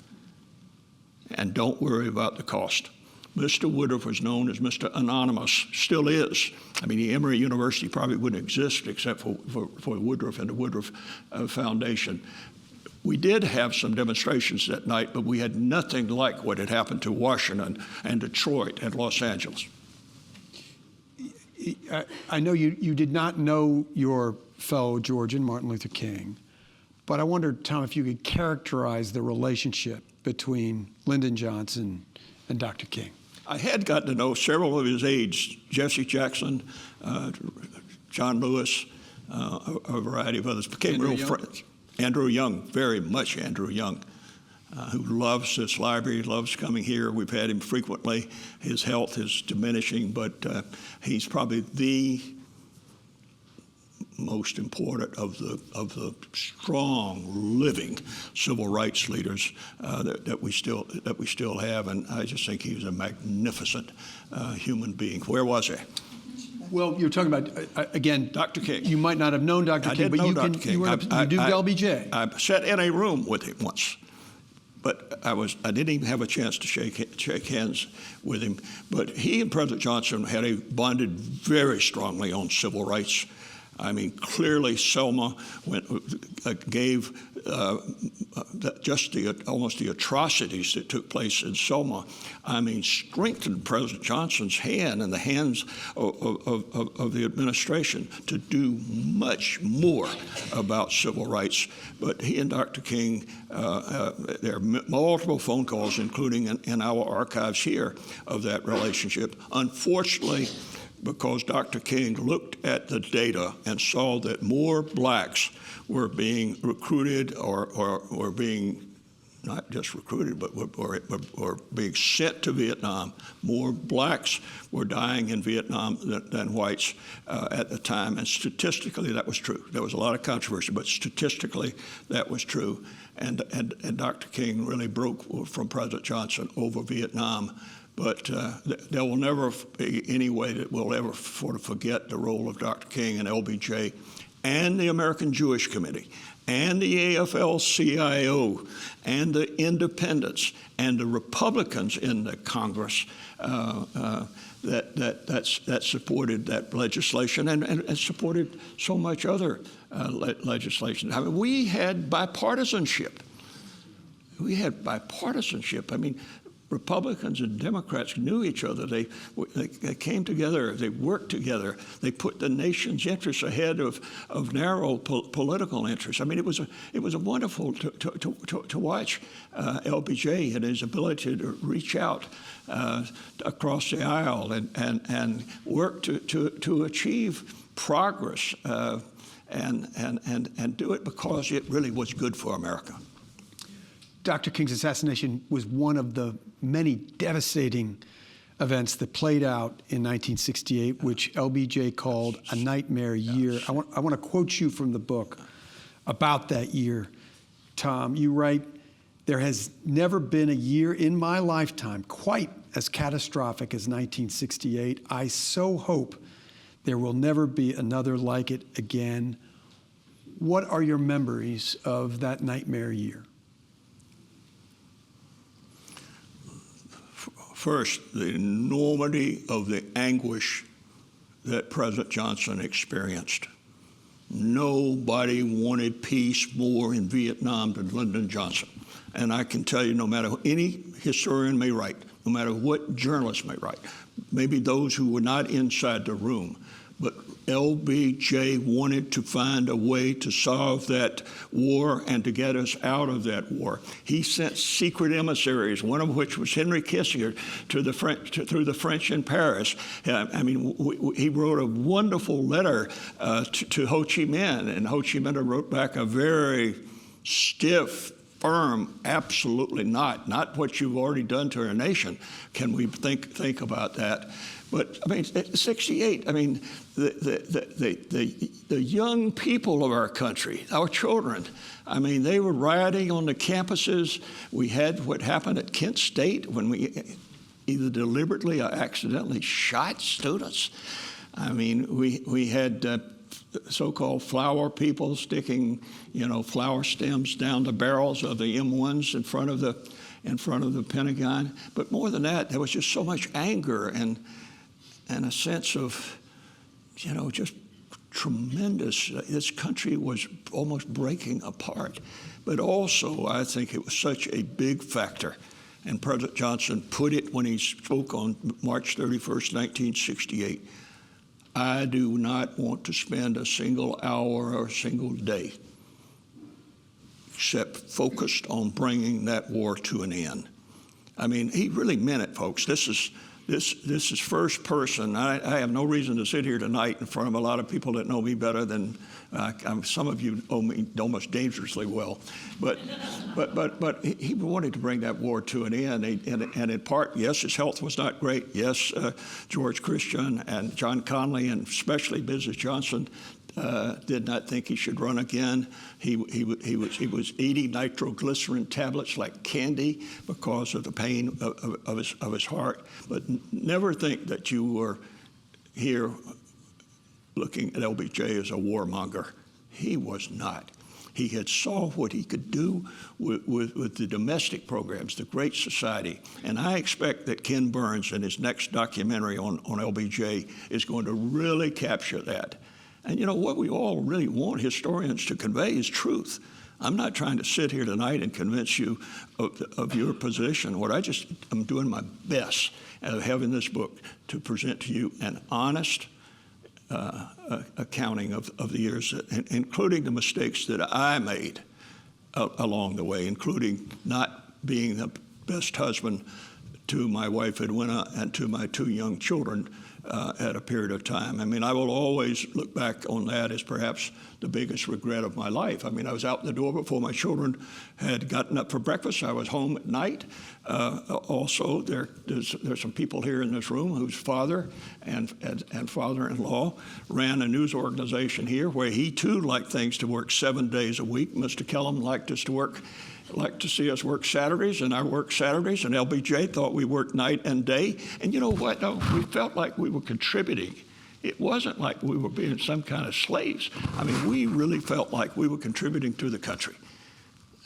And don't worry about the cost." Mr. Woodruff was known as Mr. Anonymous, still is. I mean, the Emory University probably wouldn't exist except for Woodruff and the Woodruff Foundation. We did have some demonstrations that night, but we had nothing like what had happened to Washington and Detroit and Los Angeles. I know you did not know your fellow Georgian, Martin Luther King, but I wondered, Tom, if you could characterize the relationship between Lyndon Johnson and Dr. King. I had gotten to know several of his aides, Jesse Jackson, John Lewis, a variety of others, became real friends. Andrew Young, very much Andrew Young, who loves this library, loves coming here. We've had him frequently. His health is diminishing, but he's probably the most important of the strong, living civil rights leaders that we still have, and I just think he was a magnificent human being. Where was I? Well, you're talking about again, Dr. King. You might not have known Dr. King, but you do LBJ. I sat in a room with him once, but I didn't even have a chance to shake hands with him. But he and President Johnson had bonded very strongly on civil rights. I mean, clearly Selma gave almost the atrocities that took place in Selma, I mean, strengthened President Johnson's hand and the hands of the administration to do much more about civil rights. But he and Dr. King, there are multiple phone calls, including in our archives here, of that relationship. Unfortunately, because Dr. King looked at the data and saw that more blacks were being recruited or being not just recruited, but were being sent to Vietnam. More blacks were dying in Vietnam than whites at the time, and statistically that was true. There was a lot of controversy, but statistically that was true. And Dr. King really broke from President Johnson over Vietnam. But there will never be any way that we'll ever sort of forget the role of Dr. King and LBJ and the American Jewish Committee and the AFL-CIO and the independents and the Republicans in the Congress that supported that legislation and supported so much other legislation. I mean, we had bipartisanship. I mean, Republicans and Democrats knew each other. They came together. They worked together. They put the nation's interests ahead of narrow political interests. I mean, it was a wonderful to watch LBJ and his ability to reach out across the aisle and work to achieve progress and do it because it really was good for America. Dr. King's assassination was one of the many devastating events that played out in 1968, which LBJ called a nightmare year. I want to quote you from the book about that year, Tom. You write, "There has never been a year in my lifetime quite as catastrophic as 1968. I so hope there will never be another like it again." What are your memories of that nightmare year? First, the enormity of the anguish that President Johnson experienced. Nobody wanted peace more in Vietnam than Lyndon Johnson. And I can tell you, no matter what any historian may write, no matter what journalist may write, maybe those who were not inside the room, but LBJ wanted to find a way to solve that war and to get us out of that war. He sent secret emissaries, one of which was Henry Kissinger, to the French, through the French in Paris. He wrote a wonderful letter to Ho Chi Minh, and Ho Chi Minh wrote back a very stiff, firm, absolutely not what you've already done to our nation. Can we think about that? But I mean, 68. I mean, the young people of our country, our children. I mean, they were rioting on the campuses. We had what happened at Kent State when we either deliberately or accidentally shot students. I mean, we had so-called flower people sticking, flower stems down the barrels of the M1s in front of the Pentagon. But more than that, there was just so much anger and a sense of, just tremendous. This country was almost breaking apart. But also, I think it was such a big factor. And President Johnson put it when he spoke on March 31st, 1968. I do not want to spend a single hour or a single day except focused on bringing that war to an end. I mean, he really meant it, folks. This is first person. I have no reason to sit here tonight in front of a lot of people that know me better than some of you know me almost dangerously well. But he wanted to bring that war to an end. And in part, yes, his health was not great. Yes, George Christian and John Connally, and especially Mrs. Johnson, did not think he should run again. He was eating nitroglycerin tablets like candy because of the pain of his heart. But never think that you were here looking at LBJ as a warmonger. He was not. He had saw what he could do with the domestic programs, the Great Society. And I expect that Ken Burns in his next documentary on LBJ is going to really capture that. And what we all really want historians to convey is truth. I'm not trying to sit here tonight and convince you of your position. I'm doing my best of having this book to present to you an honest accounting of the years, including the mistakes that I made along the way, including not being the best husband to my wife Edwina and to my two young children at a period of time. I mean, I will always look back on that as perhaps the biggest regret of my life. I mean, I was out the door before my children had gotten up for breakfast. I was home at night. Also, there's some people here in this room whose father and father-in-law ran a news organization here where he too liked things to work 7 days a week. Mr. Kellum liked to see us work Saturdays, and I worked Saturdays, and LBJ thought we worked night and day. And you know what? No, we felt like we were contributing. It wasn't like we were being some kind of slaves. I mean, we really felt like we were contributing to the country.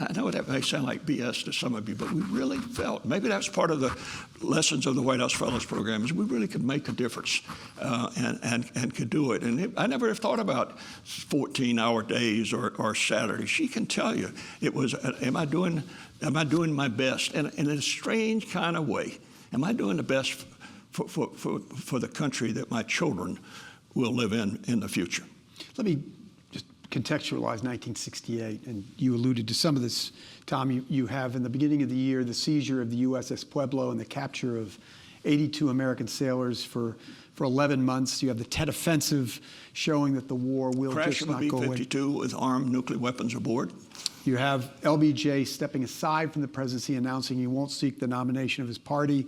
I know that may sound like BS to some of you, but we really felt, maybe that's part of the lessons of the White House Fellows Program, is we really could make a difference and could do it. And I never have thought about 14-hour days or Saturdays. She can tell you it was, am I doing my best? And in a strange kind of way, am I doing the best for the country that my children will live in the future? Let me just contextualize 1968, and you alluded to some of this, Tom. You have, in the beginning of the year, the seizure of the USS Pueblo and the capture of 82 American sailors for 11 months. You have the Tet Offensive showing that the war will just not go away. Crash of a B-52 with armed nuclear weapons aboard. You have LBJ stepping aside from the presidency, announcing he won't seek the nomination of his party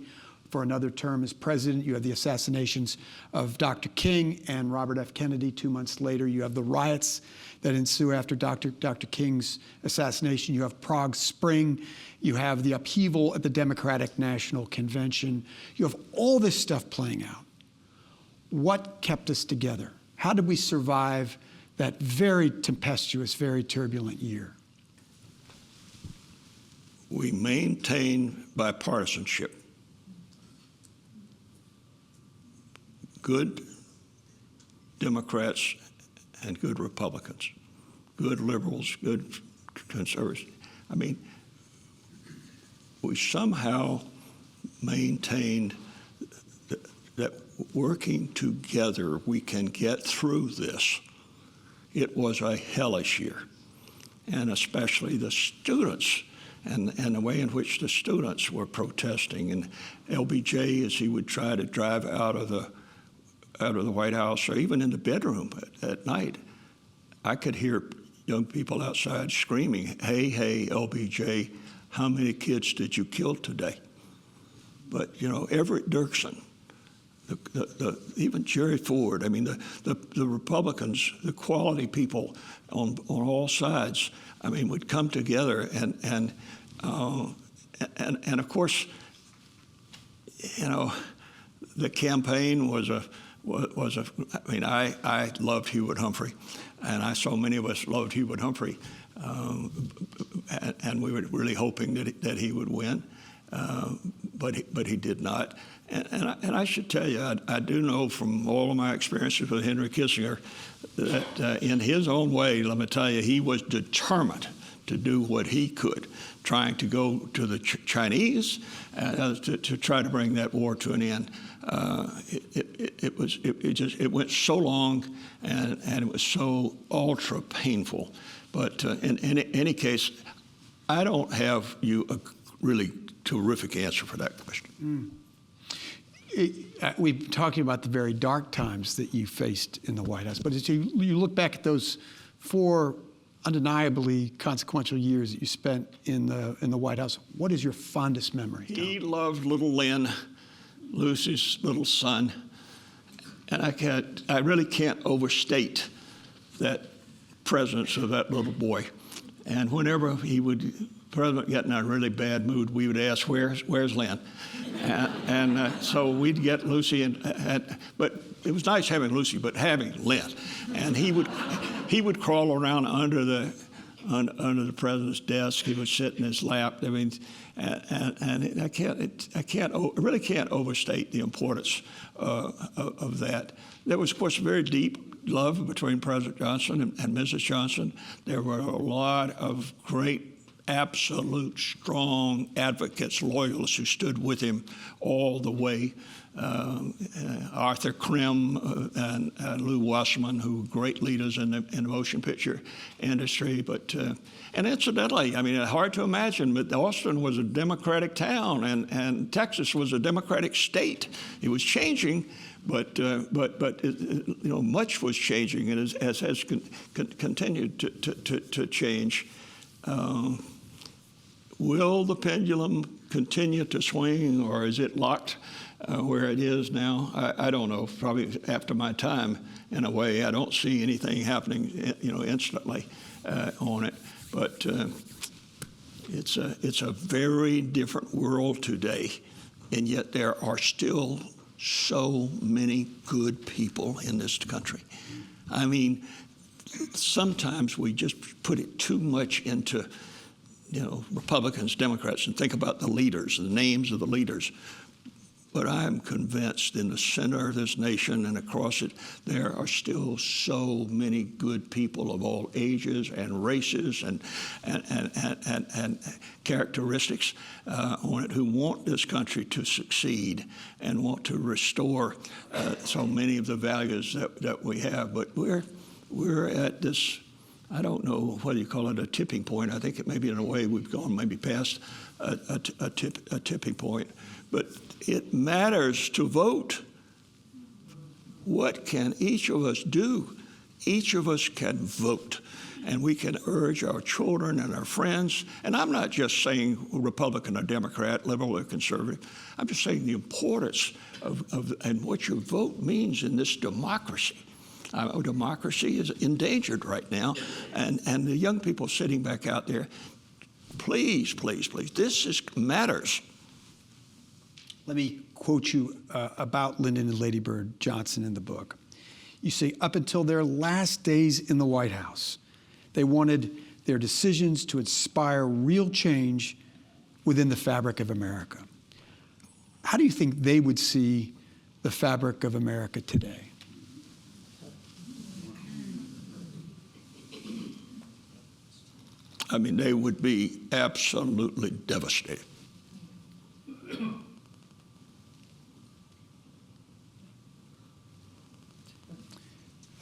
for another term as president. You have the assassinations of Dr. King and Robert F. Kennedy 2 months later. You have the riots that ensue after Dr. King's assassination. You have Prague Spring. You have the upheaval at the Democratic National Convention. You have all this stuff playing out. What kept us together? How did we survive that very tempestuous, very turbulent year? We maintained bipartisanship. Good Democrats and good Republicans, good liberals, good conservatives. I mean, we somehow maintained that working together, we can get through this. It was a hellish year, and especially the students and the way in which the students were protesting. And LBJ, as he would try to drive out of the White House or even in the bedroom at night, I could hear young people outside screaming, "Hey, hey, LBJ, how many kids did you kill today?" But, you know, Everett Dirksen, even Jerry Ford, I mean, the Republicans, the quality people on all sides, I mean, would come together and of course, you know, the campaign was I mean, I loved Hewitt Humphrey, and I saw many of us loved Hewitt Humphrey, and we were really hoping that he would win, but he did not. And I should tell you, I do know from all of my experiences with Henry Kissinger that in his own way, let me tell you, he was determined to do what he could, trying to go to the Chinese to try to bring that war to an end. It went so long, and it was so ultra painful. But in any case, I don't have you a really terrific answer for that question. We've been talking about the very dark times that you faced in the White House, but as you look back at those 4 undeniably consequential years that you spent in the White House, what is your fondest memory, Tom? He loved little Lynn, Lucy's little son, and I really can't overstate that presence of that little boy. And whenever President get in a really bad mood, we would ask, "Where's Lynn?" So we'd get Lucy, but it was nice having Lucy, but having Lynn, and he would crawl around under the president's desk. He would sit in his lap. I mean, and I really can't overstate the importance of that. There was, of course, very deep love between President Johnson and Mrs. Johnson. There were a lot of great, absolute, strong advocates, loyalists who stood with him all the way. Arthur Krim and Lou Wasserman, who were great leaders in the motion picture industry. But and incidentally, I mean, hard to imagine, but Austin was a Democratic town, and Texas was a Democratic state. It was changing, but you know, much was changing, and has continued to change. Will the pendulum continue to swing, or is it locked where it is now? I don't know. Probably after my time, in a way, I don't see anything happening, you know, instantly on it. But it's a very different world today, and yet there are still so many good people in this country. I mean, sometimes we just put it too much into, you know, Republicans, Democrats, and think about the leaders, the names of the leaders. But I am convinced in the center of this nation and across it, there are still so many good people of all ages and races and characteristics on it who want this country to succeed and want to restore so many of the values that we have. But we're at this, I don't know whether you call it a tipping point. I think it maybe in a way we've gone maybe past a tipping point. But it matters to vote. What can each of us do? Each of us can vote, and we can urge our children and our friends. And I'm not just saying Republican or Democrat, liberal or conservative. I'm just saying the importance of and what your vote means in this democracy. Our democracy is endangered right now, and the young people sitting back out there, please, please, please, this matters. Let me quote you about Lyndon and Lady Bird Johnson in the book. You say, up until their last days in the White House, they wanted their decisions to inspire real change within the fabric of America. How do you think they would see the fabric of America today? I mean, they would be absolutely devastated.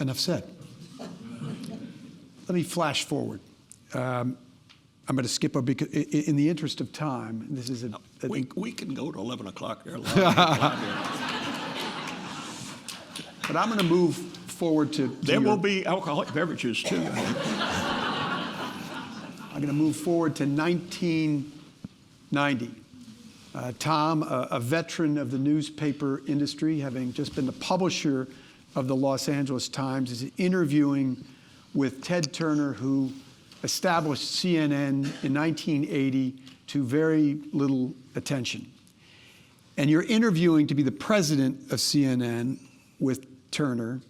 enough said. Let me flash forward. I'm going to skip over because, in the interest of time, this is We can go to 11 o'clock there. But I'm going to move forward to There will be alcoholic beverages, too. I'm going to move forward to 1990. Tom, a veteran of the newspaper industry, having just been the publisher of the Los Angeles Times, is interviewing with Ted Turner, who established CNN in 1980 to very little attention. And you're interviewing to be the president of CNN with Turner,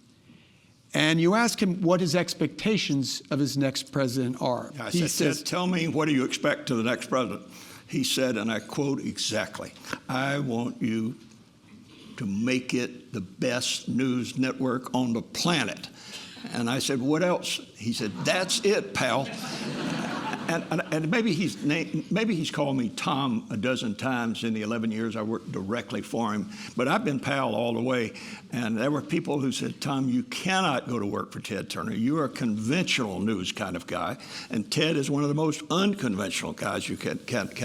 and you ask him what his expectations of his next president are. He says, tell me, what do you expect to the next president? He said, and I quote exactly, I want you to make it the best news network on the planet. And I said, what else? He said, that's it, pal. And maybe he's called me Tom a dozen times in the 11 years I worked directly for him, but I've been pal all the way. And there were people who said, Tom, you cannot go to work for Ted Turner. You're a conventional news kind of guy, and Ted is one of the most unconventional guys you can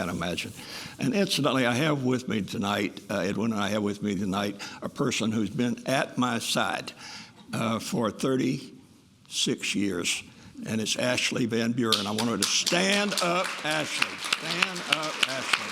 imagine. And incidentally, I have with me tonight, Edwina and I have with me tonight, a person who's been at my side for 36 years. And it's Ashley Van Buren. I want her to stand up, Ashley. Stand up, Ashley.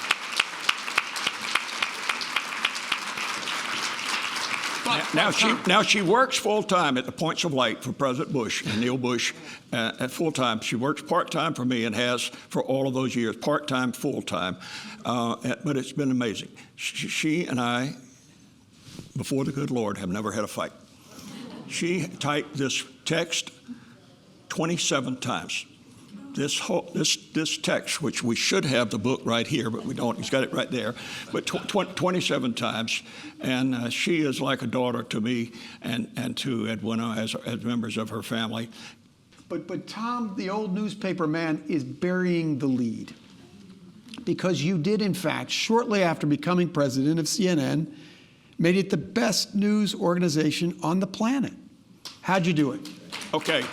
Now she works full-time at the Points of Light for President Bush and Neil Bush at full-time. She works part-time for me and has for all of those years, part-time, full-time. But it's been amazing. She and I, before the good Lord, have never had a fight. She typed this text 27 times. This text, which we should have the book right here, but we don't. He's got it right there. But 27 times, and she is like a daughter to me and to Edwina as members of her family. But Tom, the old newspaper man, is burying the lead, because you did, in fact, shortly after becoming president of CNN, made it the best news organization on the planet. How'd you do it? Okay.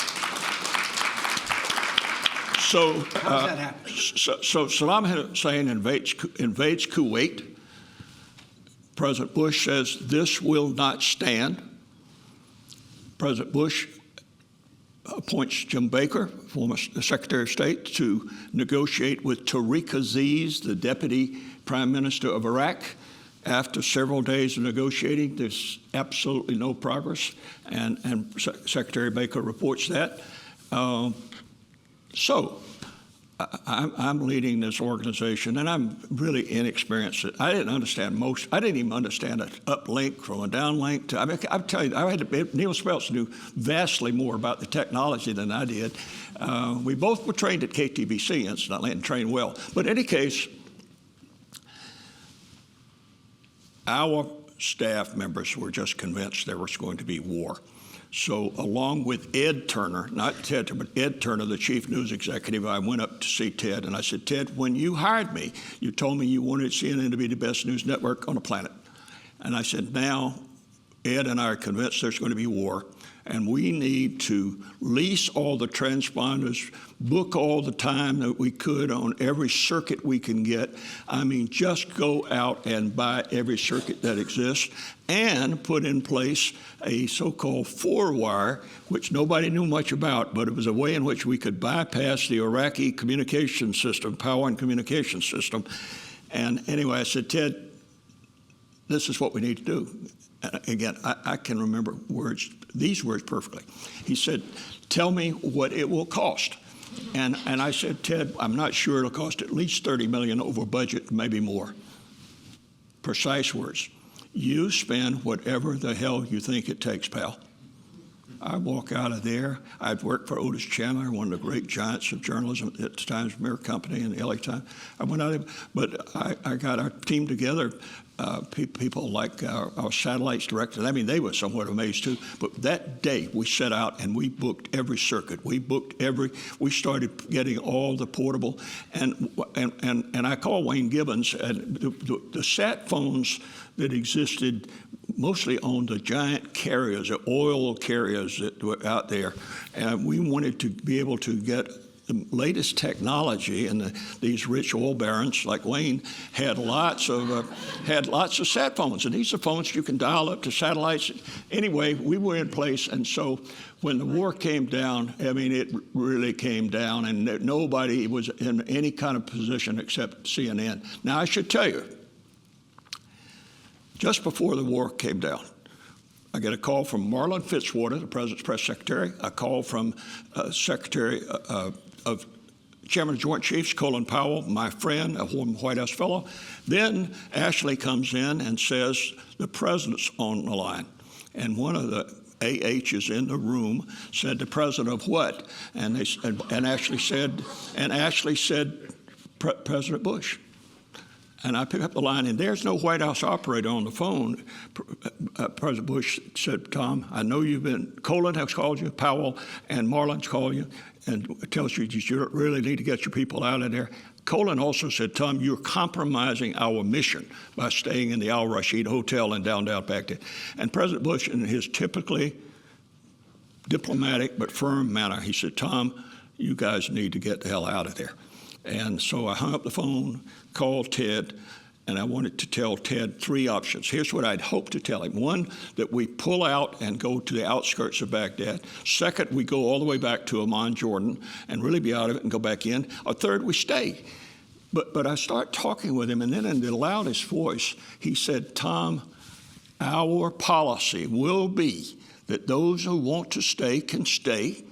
So, how does that happen? So Saddam Hussein invades Kuwait. President Bush says this will not stand. President Bush appoints Jim Baker, former Secretary of State, to negotiate with Tariq Aziz, the Deputy Prime Minister of Iraq. After several days of negotiating, there's absolutely no progress, and Secretary Baker reports that. So I'm leading this organization, and I'm really inexperienced. I didn't understand I didn't even understand an uplink from a downlink. I'm telling you, Neil Speltz knew vastly more about the technology than I did. We both were trained at KTBC, incidentally, and trained well. But in any case, our staff members were just convinced there was going to be war. So along with Ed Turner, not Ted, but Ed Turner, the chief news executive, I went up to see Ted, and I said, Ted, when you hired me, you told me you wanted CNN to be the best news network on the planet. And I said, now Ed and I are convinced there's going to be war, and we need to lease all the transponders, book all the time that we could on every circuit we can get. I mean, just go out and buy every circuit that exists and put in place a so-called four-wire, which nobody knew much about, but it was a way in which we could bypass the Iraqi communication system, power and communication system. And anyway, I said, Ted, this is what we need to do. Again, I can remember these words perfectly. He said, tell me what it will cost. And I said, Ted, I'm not sure it'll cost at least $30 million over budget, maybe more. Precise words. You spend whatever the hell you think it takes, pal. I walk out of there. I'd worked for Otis Chandler, one of the great giants of journalism at the Times Mirror Company and the LA Times. I went out there, but I got our team together, people like our satellites director. I mean, they were somewhat amazed too. But that day we set out and we booked every circuit. We started getting all the portable, and I called Wayne Gibbons, and the sat phones that existed mostly on the giant carriers, the oil carriers that were out there. And we wanted to be able to get the latest technology, and these rich oil barons like Wayne had lots of sat phones, and these are phones you can dial up to satellites. Anyway, we were in place, and so when the war came down, I mean, it really came down, and nobody was in any kind of position except CNN. Now, I should tell you, just before the war came down, I get a call from Marlon Fitzwater, the President's press secretary, a call from Secretary of Chairman of Joint Chiefs, Colin Powell, my friend, a White House fellow. Then Ashley comes in and says, the President's on the line. And one of the AHs in the room said, the President of what? And Ashley said, President Bush. And I pick up the line, and there's no White House operator on the phone. President Bush said, Tom, I know Colin has called you, Powell, and Marlon's called you, and tells you you really need to get your people out of there. Colin also said, Tom, you're compromising our mission by staying in the Al Rashid Hotel in downtown Baghdad. And President Bush, in his typically diplomatic but firm manner, he said, Tom, you guys need to get the hell out of there. And so I hung up the phone, called Ted, and I wanted to tell Ted 3 options. Here's what I'd hoped to tell him. 1, that we pull out and go to the outskirts of Baghdad. 2nd, we go all the way back to Amman, Jordan, and really be out of it and go back in. Or 3rd, we stay. But I start talking with him, and then in the loudest voice, he said, Tom, our policy will be that those who want to stay can stay,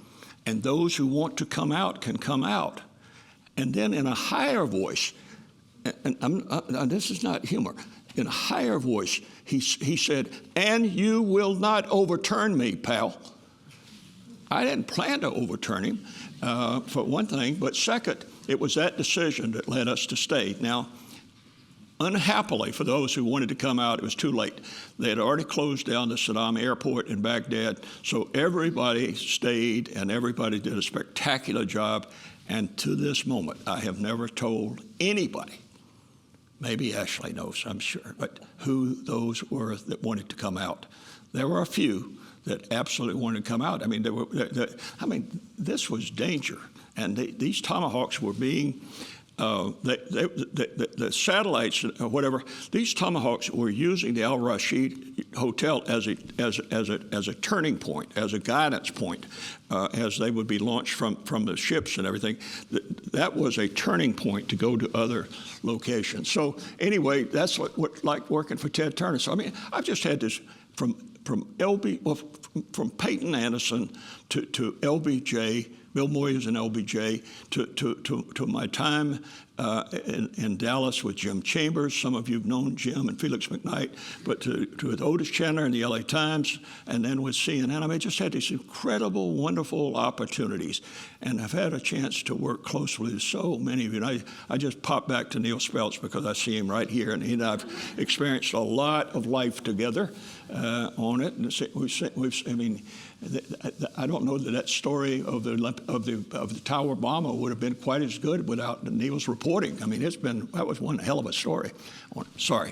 and those who want to come out can come out. And then in a higher voice, and this is not humor, in a higher voice, he said, and you will not overturn me, pal. I didn't plan to overturn him, for one thing, but second, it was that decision that led us to stay. Now, unhappily, for those who wanted to come out, it was too late. They had already closed down the Saddam airport in Baghdad, so everybody stayed, and everybody did a spectacular job. And to this moment, I have never told anybody, maybe Ashley knows, I'm sure, but who those were that wanted to come out. There were a few that absolutely wanted to come out. I mean, this was danger. And these Tomahawks were being, the satellites or whatever, these Tomahawks were using the Al Rashid Hotel as a turning point, as a guidance point, as they would be launched from the ships and everything. That was a turning point to go to other locations. So anyway, that's what like working for Ted Turner. So I mean, I've just had this from Peyton Anderson to LBJ, Bill Moyers and LBJ, to my time in Dallas with Jim Chambers. Some of you have known Jim and Felix McKnight, but to Otis Chandler in the LA Times, and then with CNN. I mean, I just had these incredible, wonderful opportunities, and I've had a chance to work closely with so many of you. And I just pop back to Neil Speltz because I see him right here, and he and I've experienced a lot of life together on it. And I don't know that story of the tower bomber would have been quite as good without Neil's reporting. I mean, that was one hell of a story. Sorry.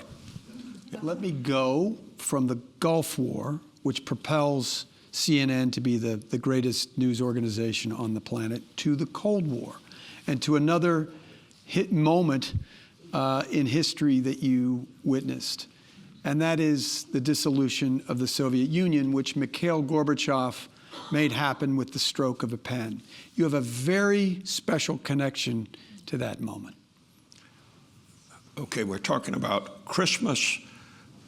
Let me go from the Gulf War, which propels CNN to be the greatest news organization on the planet, to the Cold War, and to another hit moment in history that you witnessed. And that is the dissolution of the Soviet Union, which Mikhail Gorbachev made happen with the stroke of a pen. You have a very special connection to that moment. Okay, we're talking about Christmas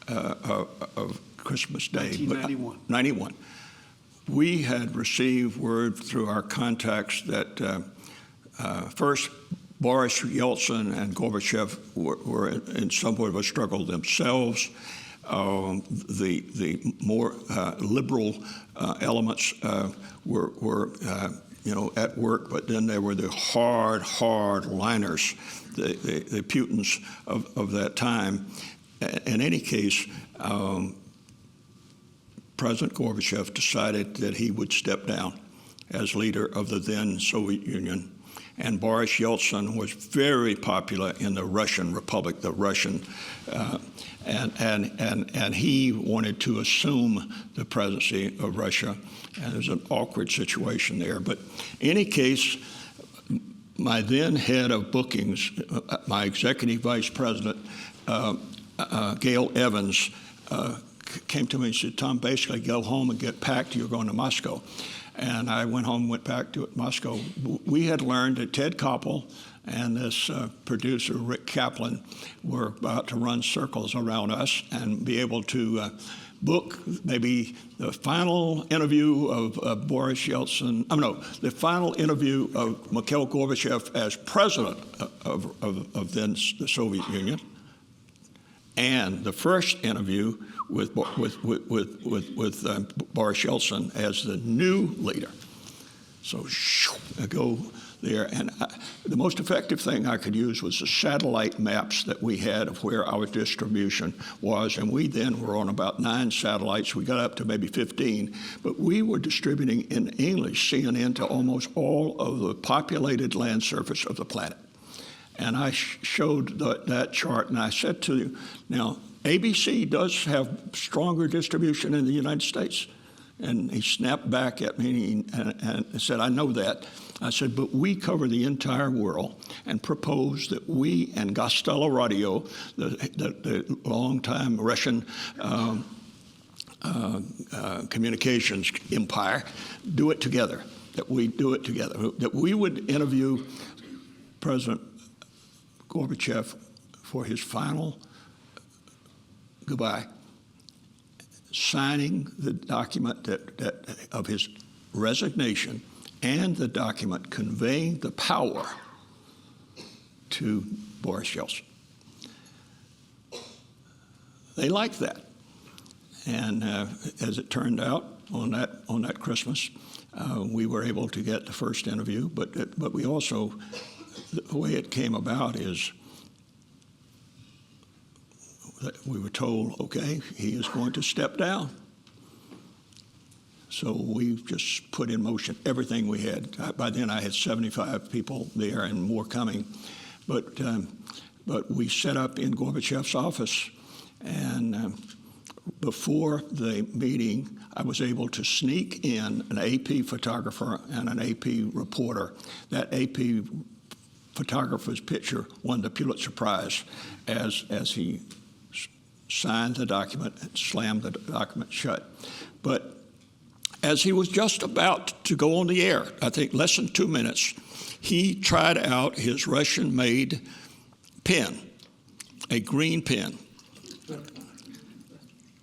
of Christmas Day. 1991. 91. We had received word through our contacts that first Boris Yeltsin and Gorbachev were in somewhat of a struggle themselves. The more liberal elements were at work, but then there were the hard liners, the Putins of that time. In any case, President Gorbachev decided that he would step down as leader of the then Soviet Union. And Boris Yeltsin was very popular in the Russian Republic, and he wanted to assume the presidency of Russia, and there's an awkward situation there. But in any case, my then head of bookings, my executive vice president, Gail Evans, came to me and said, "Tom, basically go home and get packed. You're going to Moscow." And I went home and went back to Moscow. We had learned that Ted Koppel and this producer, Rick Kaplan, were about to run circles around us and be able to book maybe the final interview of Boris Yeltsin, the final interview of Mikhail Gorbachev as president of then the Soviet Union, and the first interview with Boris Yeltsin as the new leader. So I go there, and the most effective thing I could use was the satellite maps that we had of where our distribution was, and we then were on about 9 satellites. We got up to maybe 15, but we were distributing in English CNN to almost all of the populated land surface of the planet. And I showed that chart, and I said to you, now, ABC does have stronger distribution in the United States. And he snapped back at me and said, "I know that." I said, "But we cover the entire world," and proposed that we and Gostelo Radio, the longtime Russian communications empire, do it together, that we do it together, that we would interview President Gorbachev for his final goodbye, signing the document that of his resignation and the document conveying the power to Boris Yeltsin. They liked that. And as it turned out, on that Christmas, we were able to get the first interview, but we also, the way it came about is that we were told, okay, he is going to step down. So we just put in motion everything we had. By then I had 75 people there and more coming. But we set up in Gorbachev's office, and before the meeting, I was able to sneak in an AP photographer and an AP reporter. That AP photographer's picture won the Pulitzer Prize as he signed the document and slammed the document shut. But as he was just about to go on the air, I think less than 2 minutes, he tried out his Russian-made pen, a green pen,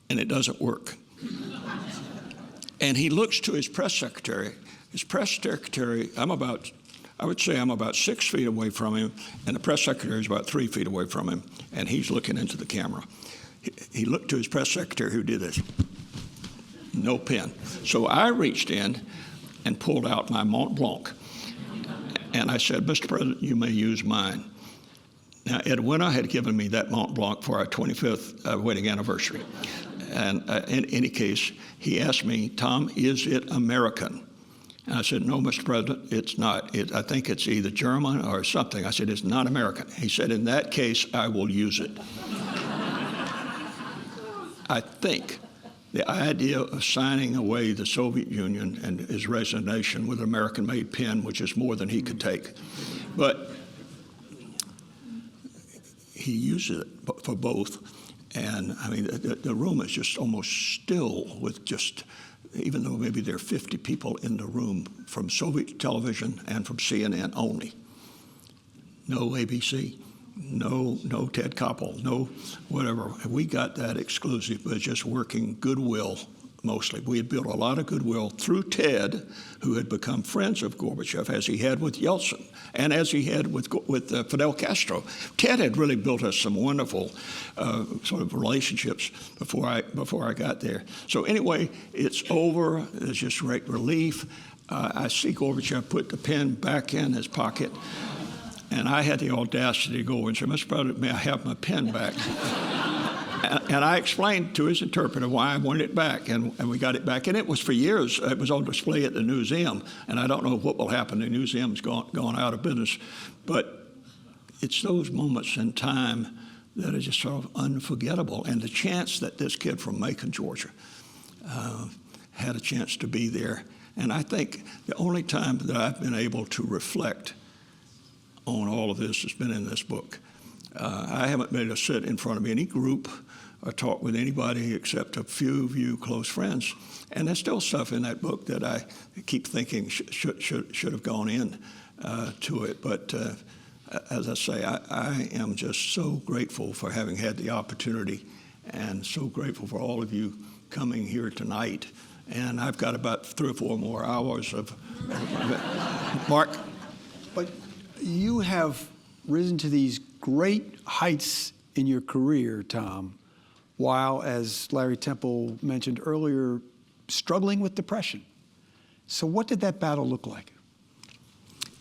and it doesn't work. And he looks to his press secretary. His press secretary, I would say I'm about 6 feet away from him, and the press secretary is about 3 feet away from him, and he's looking into the camera. He looked to his press secretary, who did this. No pen. So I reached in and pulled out my Mont Blanc. And I said, "Mr. President, you may use mine." Now, Edwina had given me that Mont Blanc for our 25th wedding anniversary. And in any case, he asked me, "Tom, is it American?" And I said, "No, Mr. President, it's not. I think it's either German or something." I said, "It's not American." He said, "In that case, I will use it." I think the idea of signing away the Soviet Union and his resignation with an American-made pen, which is more than he could take. But he used it for both. And, I mean, the room is just almost still with just, even though maybe there are 50 people in the room from Soviet television and from CNN only. No ABC. No Ted Koppel, no whatever. We got that exclusive, but just working goodwill mostly. We had built a lot of goodwill through Ted, who had become friends of Gorbachev, as he had with Yeltsin, and as he had with Fidel Castro. Ted had really built us some wonderful sort of relationships before I got there. So anyway, it's over. There's just great relief. I see Gorbachev put the pen back in his pocket. And I had the audacity to go and say, "Mr. President, may I have my pen back?" And I explained to his interpreter why I wanted it back, and we got it back. And it was for years. It was on display at the museum, and I don't know what will happen. The museum's gone out of business. But it's those moments in time that are just sort of unforgettable. And the chance that this kid from Macon, Georgia, had a chance to be there. And I think the only time that I've been able to reflect on all of this has been in this book. I haven't been able to sit in front of any group or talk with anybody except a few close friends. And there's still stuff in that book that I keep thinking should have gone in to it. But as I say, I am just so grateful for having had the opportunity, and so grateful for all of you coming here tonight. And I've got about 3 or 4 more hours of Mark. But you have risen to these great heights in your career, Tom, while, as Larry Temple mentioned earlier, struggling with depression. So what did that battle look like?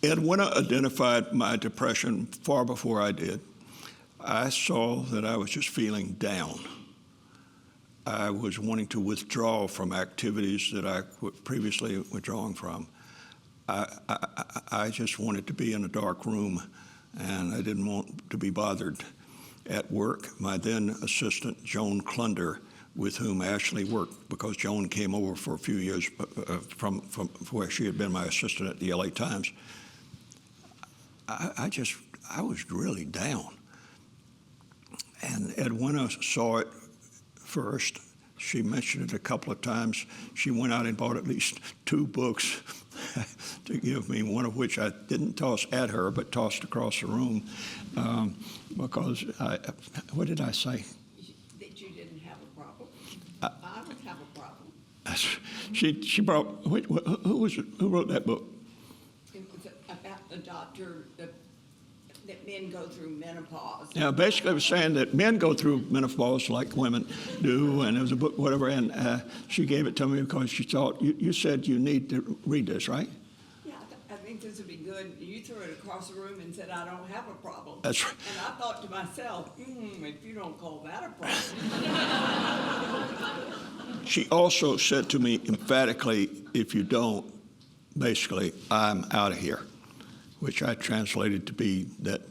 Edwina identified my depression far before I did. I saw that I was just feeling down. I was wanting to withdraw from activities that I previously withdrawing from. I just wanted to be in a dark room, and I didn't want to be bothered at work. My then assistant, Joan Clunder, with whom Ashley worked, because Joan came over for a few years from where she had been my assistant at the LA Times. I was really down. And Edwina saw it first. She mentioned it a couple of times. She went out and bought at least 2 books to give me, one of which I didn't toss at her, but tossed across the room because what did I say? That you didn't have a problem. I would have a problem. She brought, who wrote that book? It was about the doctor that men go through menopause. Yeah, basically it was saying that men go through menopause like women do, and it was a book, whatever, and she gave it to me because she thought, you said you need to read this, right? Yeah, I think this would be good. You threw it across the room and said, I don't have a problem. That's right. And I thought to myself, if you don't call that a problem. She also said to me emphatically, if you don't, basically, I'm out of here, which I translated to be that,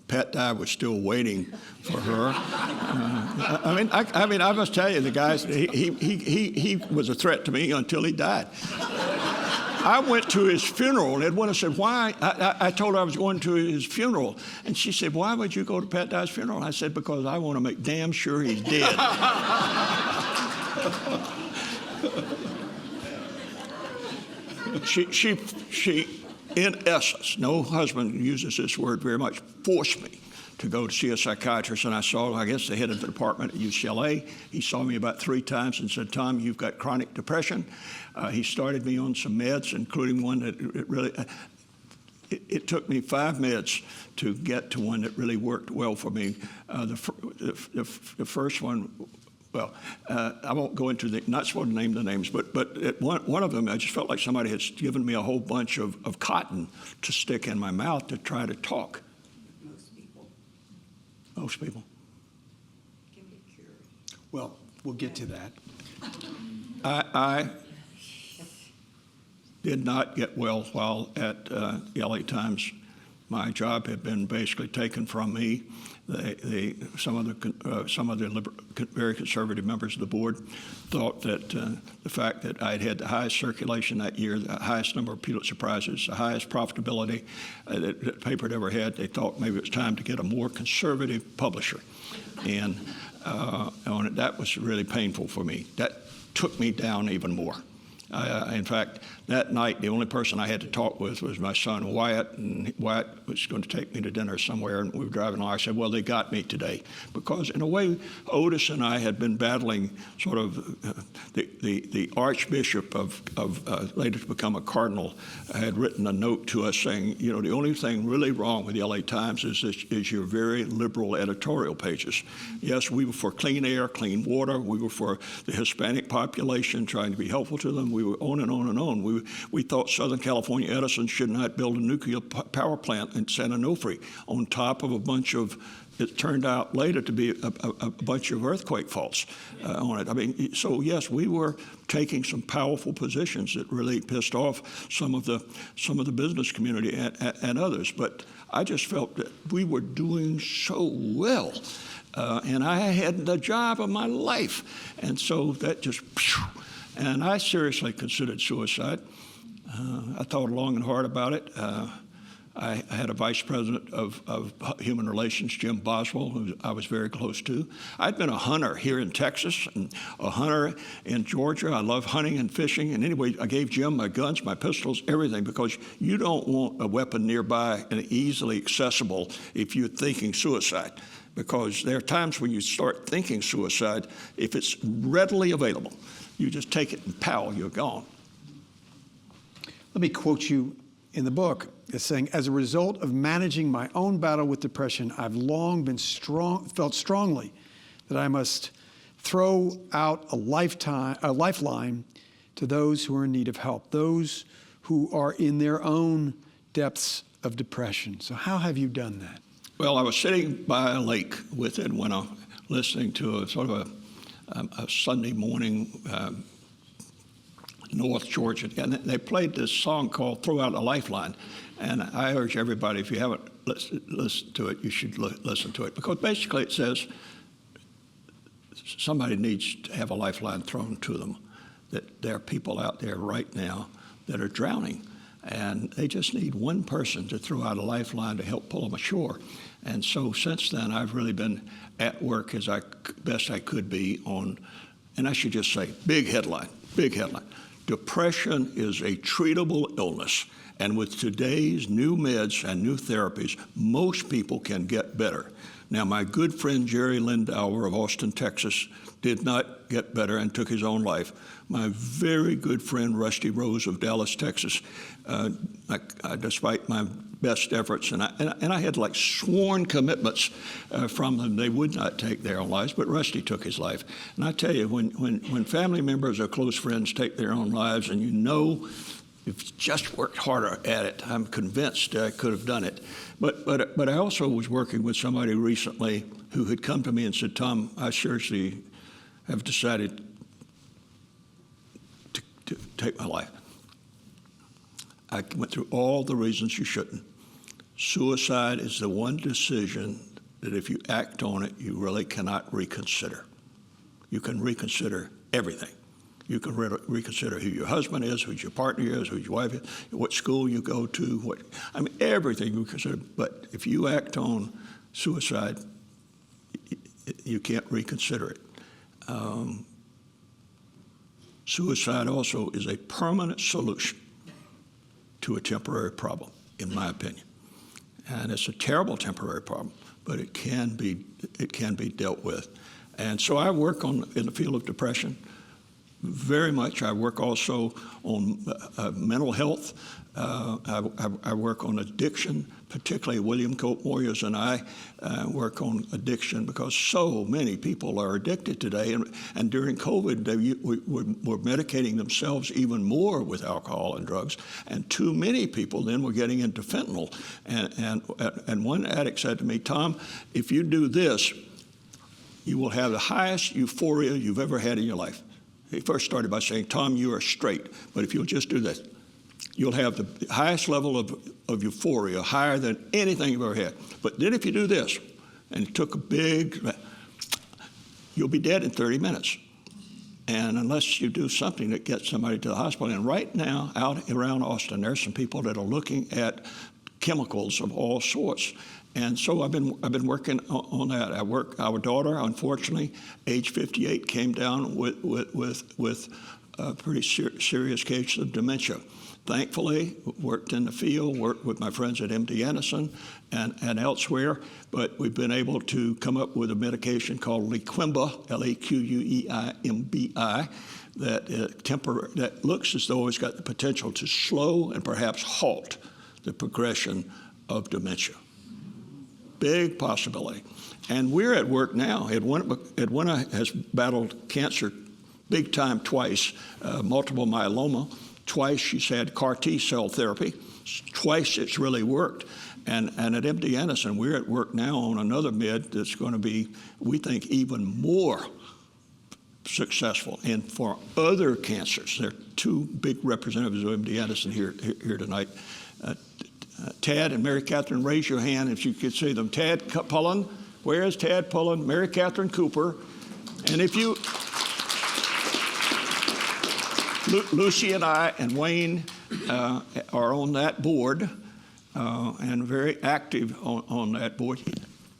Pat Dye was still waiting for her. I must tell you, the guy, he was a threat to me until he died. I went to his funeral, and Edwina said, why? I told her I was going to his funeral, and she said, why would you go to Pat Dye's funeral? I said, because I want to make damn sure he's dead. She, in essence, no husband uses this word very much, forced me to go to see a psychiatrist. And I saw, I guess, the head of the department at UCLA. He saw me about 3 times and said, Tom, you've got chronic depression. He started me on some meds, including one that it took me 5 meds to get to one that really worked well for me. The first one, well, I won't go into not supposed to name the names, but at one of them, I just felt like somebody had given me a whole bunch of cotton to stick in my mouth to try to talk. Most people. Can be cured. Well, we'll get to that. I did not get well while at the LA Times. My job had been basically taken from me. Some of the very conservative members of the board thought that the fact that I'd had the highest circulation that year, the highest number of Pulitzer Prizes, the highest profitability that the paper had ever had, they thought maybe it was time to get a more conservative publisher. And that was really painful for me. That took me down even more. In fact, that night, the only person I had to talk with was my son, Wyatt, and Wyatt was going to take me to dinner somewhere, and we were driving along. I said, well, they got me today. Because in a way, Otis and I had been battling sort of the Archbishop of later to become a cardinal had written a note to us saying, the only thing really wrong with the LA Times is your very liberal editorial pages. Yes, we were for clean air, clean water. We were for the Hispanic population, trying to be helpful to them. we were on and on and on. We thought Southern California Edison should not build a nuclear power plant in San Onofre on top of a bunch of, it turned out later to be a bunch of earthquake faults on it. I mean, so yes, we were taking some powerful positions that really pissed off some of the business community and others. But I just felt that we were doing so well. And I had the job of my life. And so that just, and I seriously considered suicide. I thought long and hard about it. I had a vice president of human relations, Jim Boswell, who I was very close to. I'd been a hunter here in Texas and a hunter in Georgia. I love hunting and fishing. And anyway, I gave Jim my guns, my pistols, everything, because you don't want a weapon nearby and easily accessible if you're thinking suicide. Because there are times when you start thinking suicide, if it's readily available, you just take it and pow, you're gone. Let me quote you in the book. It's saying, as a result of managing my own battle with depression, I've long been felt strongly that I must throw out a lifeline to those who are in need of help, those who are in their own depths of depression. So how have you done that? Well, I was sitting by a lake with Edwina, listening to a sort of a Sunday morning North Georgia, and they played this song called "Throw Out a Lifeline." And I urge everybody, if you haven't listened to it, you should listen to it, because basically it says somebody needs to have a lifeline thrown to them, that there are people out there right now that are drowning, and they just need one person to throw out a lifeline to help pull them ashore. And so since then, I've really been at work as best I could be on, and I should just say, big headline. Depression is a treatable illness. And with today's new meds and new therapies, most people can get better. Now, my good friend Jerry Lindauer of Austin, Texas, did not get better and took his own life. My very good friend Rusty Rose of Dallas, Texas, despite my best efforts, and I had like sworn commitments from them, they would not take their own lives, but Rusty took his life. And I tell you, when family members or close friends take their own lives, and you know, if you just worked harder at it, I'm convinced I could have done it. But I also was working with somebody recently who had come to me and said, "Tom, I seriously have decided to take my life. I went through all the reasons you shouldn't. Suicide is the one decision that if you act on it, you really cannot reconsider. You can reconsider everything. You can reconsider who your husband is, who your partner is, who your wife is, what school you go to, everything you consider. But if you act on suicide, you can't reconsider it. Suicide also is a permanent solution to a temporary problem, in my opinion. And it's a terrible temporary problem, but it can be dealt with. And so I work in the field of depression very much. I work also on mental health. I work on addiction, particularly William Cope Moyers and I work on addiction because so many people are addicted today. And during COVID, they were medicating themselves even more with alcohol and drugs. And too many people then were getting into fentanyl. And one addict said to me, "Tom, if you do this, you will have the highest euphoria you've ever had in your life." He first started by saying, "Tom, you are straight, but if you'll just do this, you'll have the highest level of euphoria, higher than anything you've ever had. But then if you do this," and he took "you'll be dead in 30 minutes. And unless you do something that gets somebody to the hospital." And right now, out around Austin, there's some people that are looking at chemicals of all sorts. And so I've been working on that. Our daughter, unfortunately, age 58, came down with a pretty serious case of dementia. Thankfully, worked in the field, worked with my friends at MD Anderson and elsewhere, but we've been able to come up with a medication called Lequimbi, Lequimbi, that looks as though it's got the potential to slow and perhaps halt the progression of dementia. Big possibility. And we're at work now. Edwina has battled cancer big time twice, multiple myeloma. Twice she's had CAR T cell therapy. Twice it's really worked. And at MD Anderson, we're at work now on another med that's going to be, we think, even more successful. And for other cancers, there are two big representatives of MD Anderson here tonight. Tad and Mary Catherine, raise your hand if you could see them. Tad Pullen, where is Tad Pullen? Mary Catherine Cooper. And if you, Lucy and I and Wayne are on that board and very active on that board.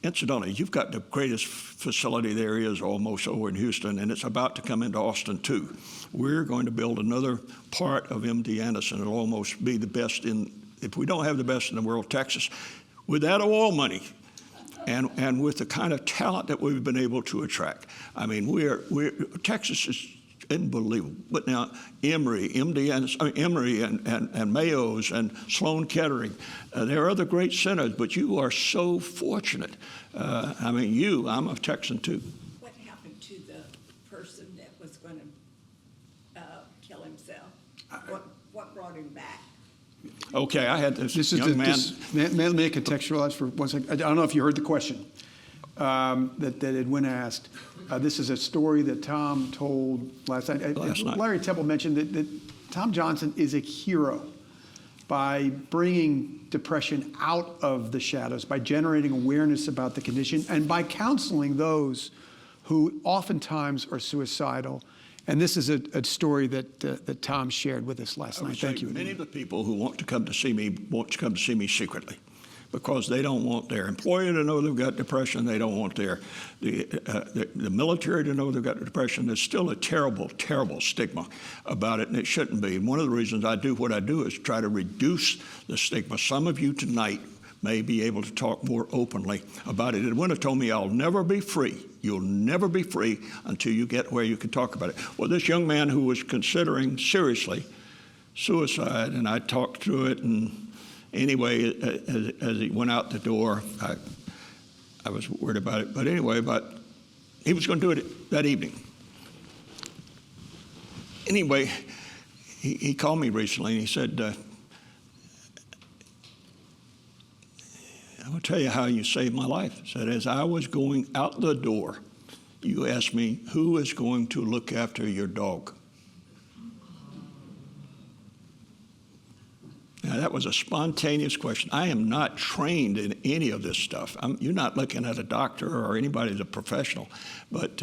Incidentally, you've got the greatest facility there is almost over in Houston, and it's about to come into Austin too. We're going to build another part of MD Anderson. It'll almost be the best in, if we don't have the best in the world, Texas. With that oil money and with the kind of talent that we've been able to attract. I mean, Texas is unbelievable. But now Emory, MD Anderson, Emory and Mayo's and Sloan Kettering, there are other great centers, but you are so fortunate. I mean, I'm a Texan too. What happened to the person that was going to kill himself? What brought him back? Okay, I had this young man. May I contextualize for 1 second? I don't know if you heard the question that Edwina asked. This is a story that Tom told last night. Larry Temple mentioned that Tom Johnson is a hero by bringing depression out of the shadows, by generating awareness about the condition, and by counseling those who oftentimes are suicidal. And this is a story that Tom shared with us last night. Thank you. Many of the people who want to come to see me secretly, because they don't want their employer to know they've got depression. They don't want the military to know they've got depression. There's still a terrible, terrible stigma about it, and it shouldn't be. And one of the reasons I do what I do is try to reduce the stigma. Some of you tonight may be able to talk more openly about it. Edwina told me, I'll never be free. You'll never be free until you get where you can talk about it. Well, this young man who was considering seriously suicide, and I talked through it, and anyway, as he went out the door, I was worried about it. But anyway, he was going to do it that evening. Anyway, he called me recently, and he said, I will tell you how you saved my life. He said, as I was going out the door, you asked me, who is going to look after your dog? Now, that was a spontaneous question. I am not trained in any of this stuff. You're not looking at a doctor or anybody as a professional, but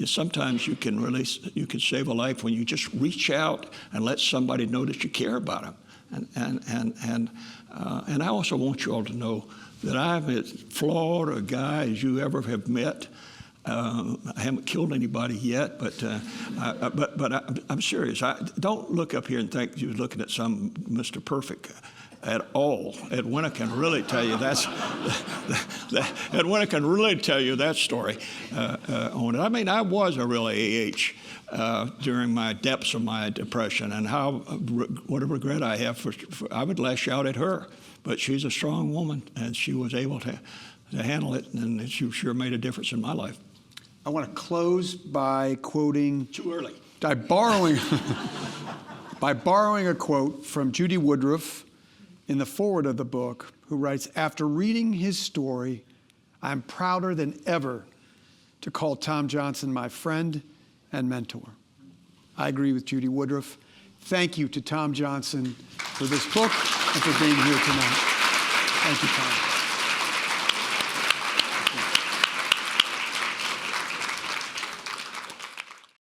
sometimes you can save a life when you just reach out and let somebody know that you care about them. And I also want you all to know that I'm as flawed a guy as you ever have met. I haven't killed anybody yet, but I'm serious. Don't look up here and think you're looking at some Mr. Perfect at all. Edwina can really tell you Edwina can really tell you that story on it. I mean, I was a real AH during my depths of my depression, and what a regret I have I would lash out at her, but she's a strong woman, and she was able to handle it, and she sure made a difference in my life. I want to close by quoting. Too early. By borrowing a quote from Judy Woodruff in the foreword of the book, who writes, after reading his story, I'm prouder than ever to call Tom Johnson my friend and mentor. I agree with Judy Woodruff. Thank you to Tom Johnson for this book and for being here tonight. Thank you, Tom.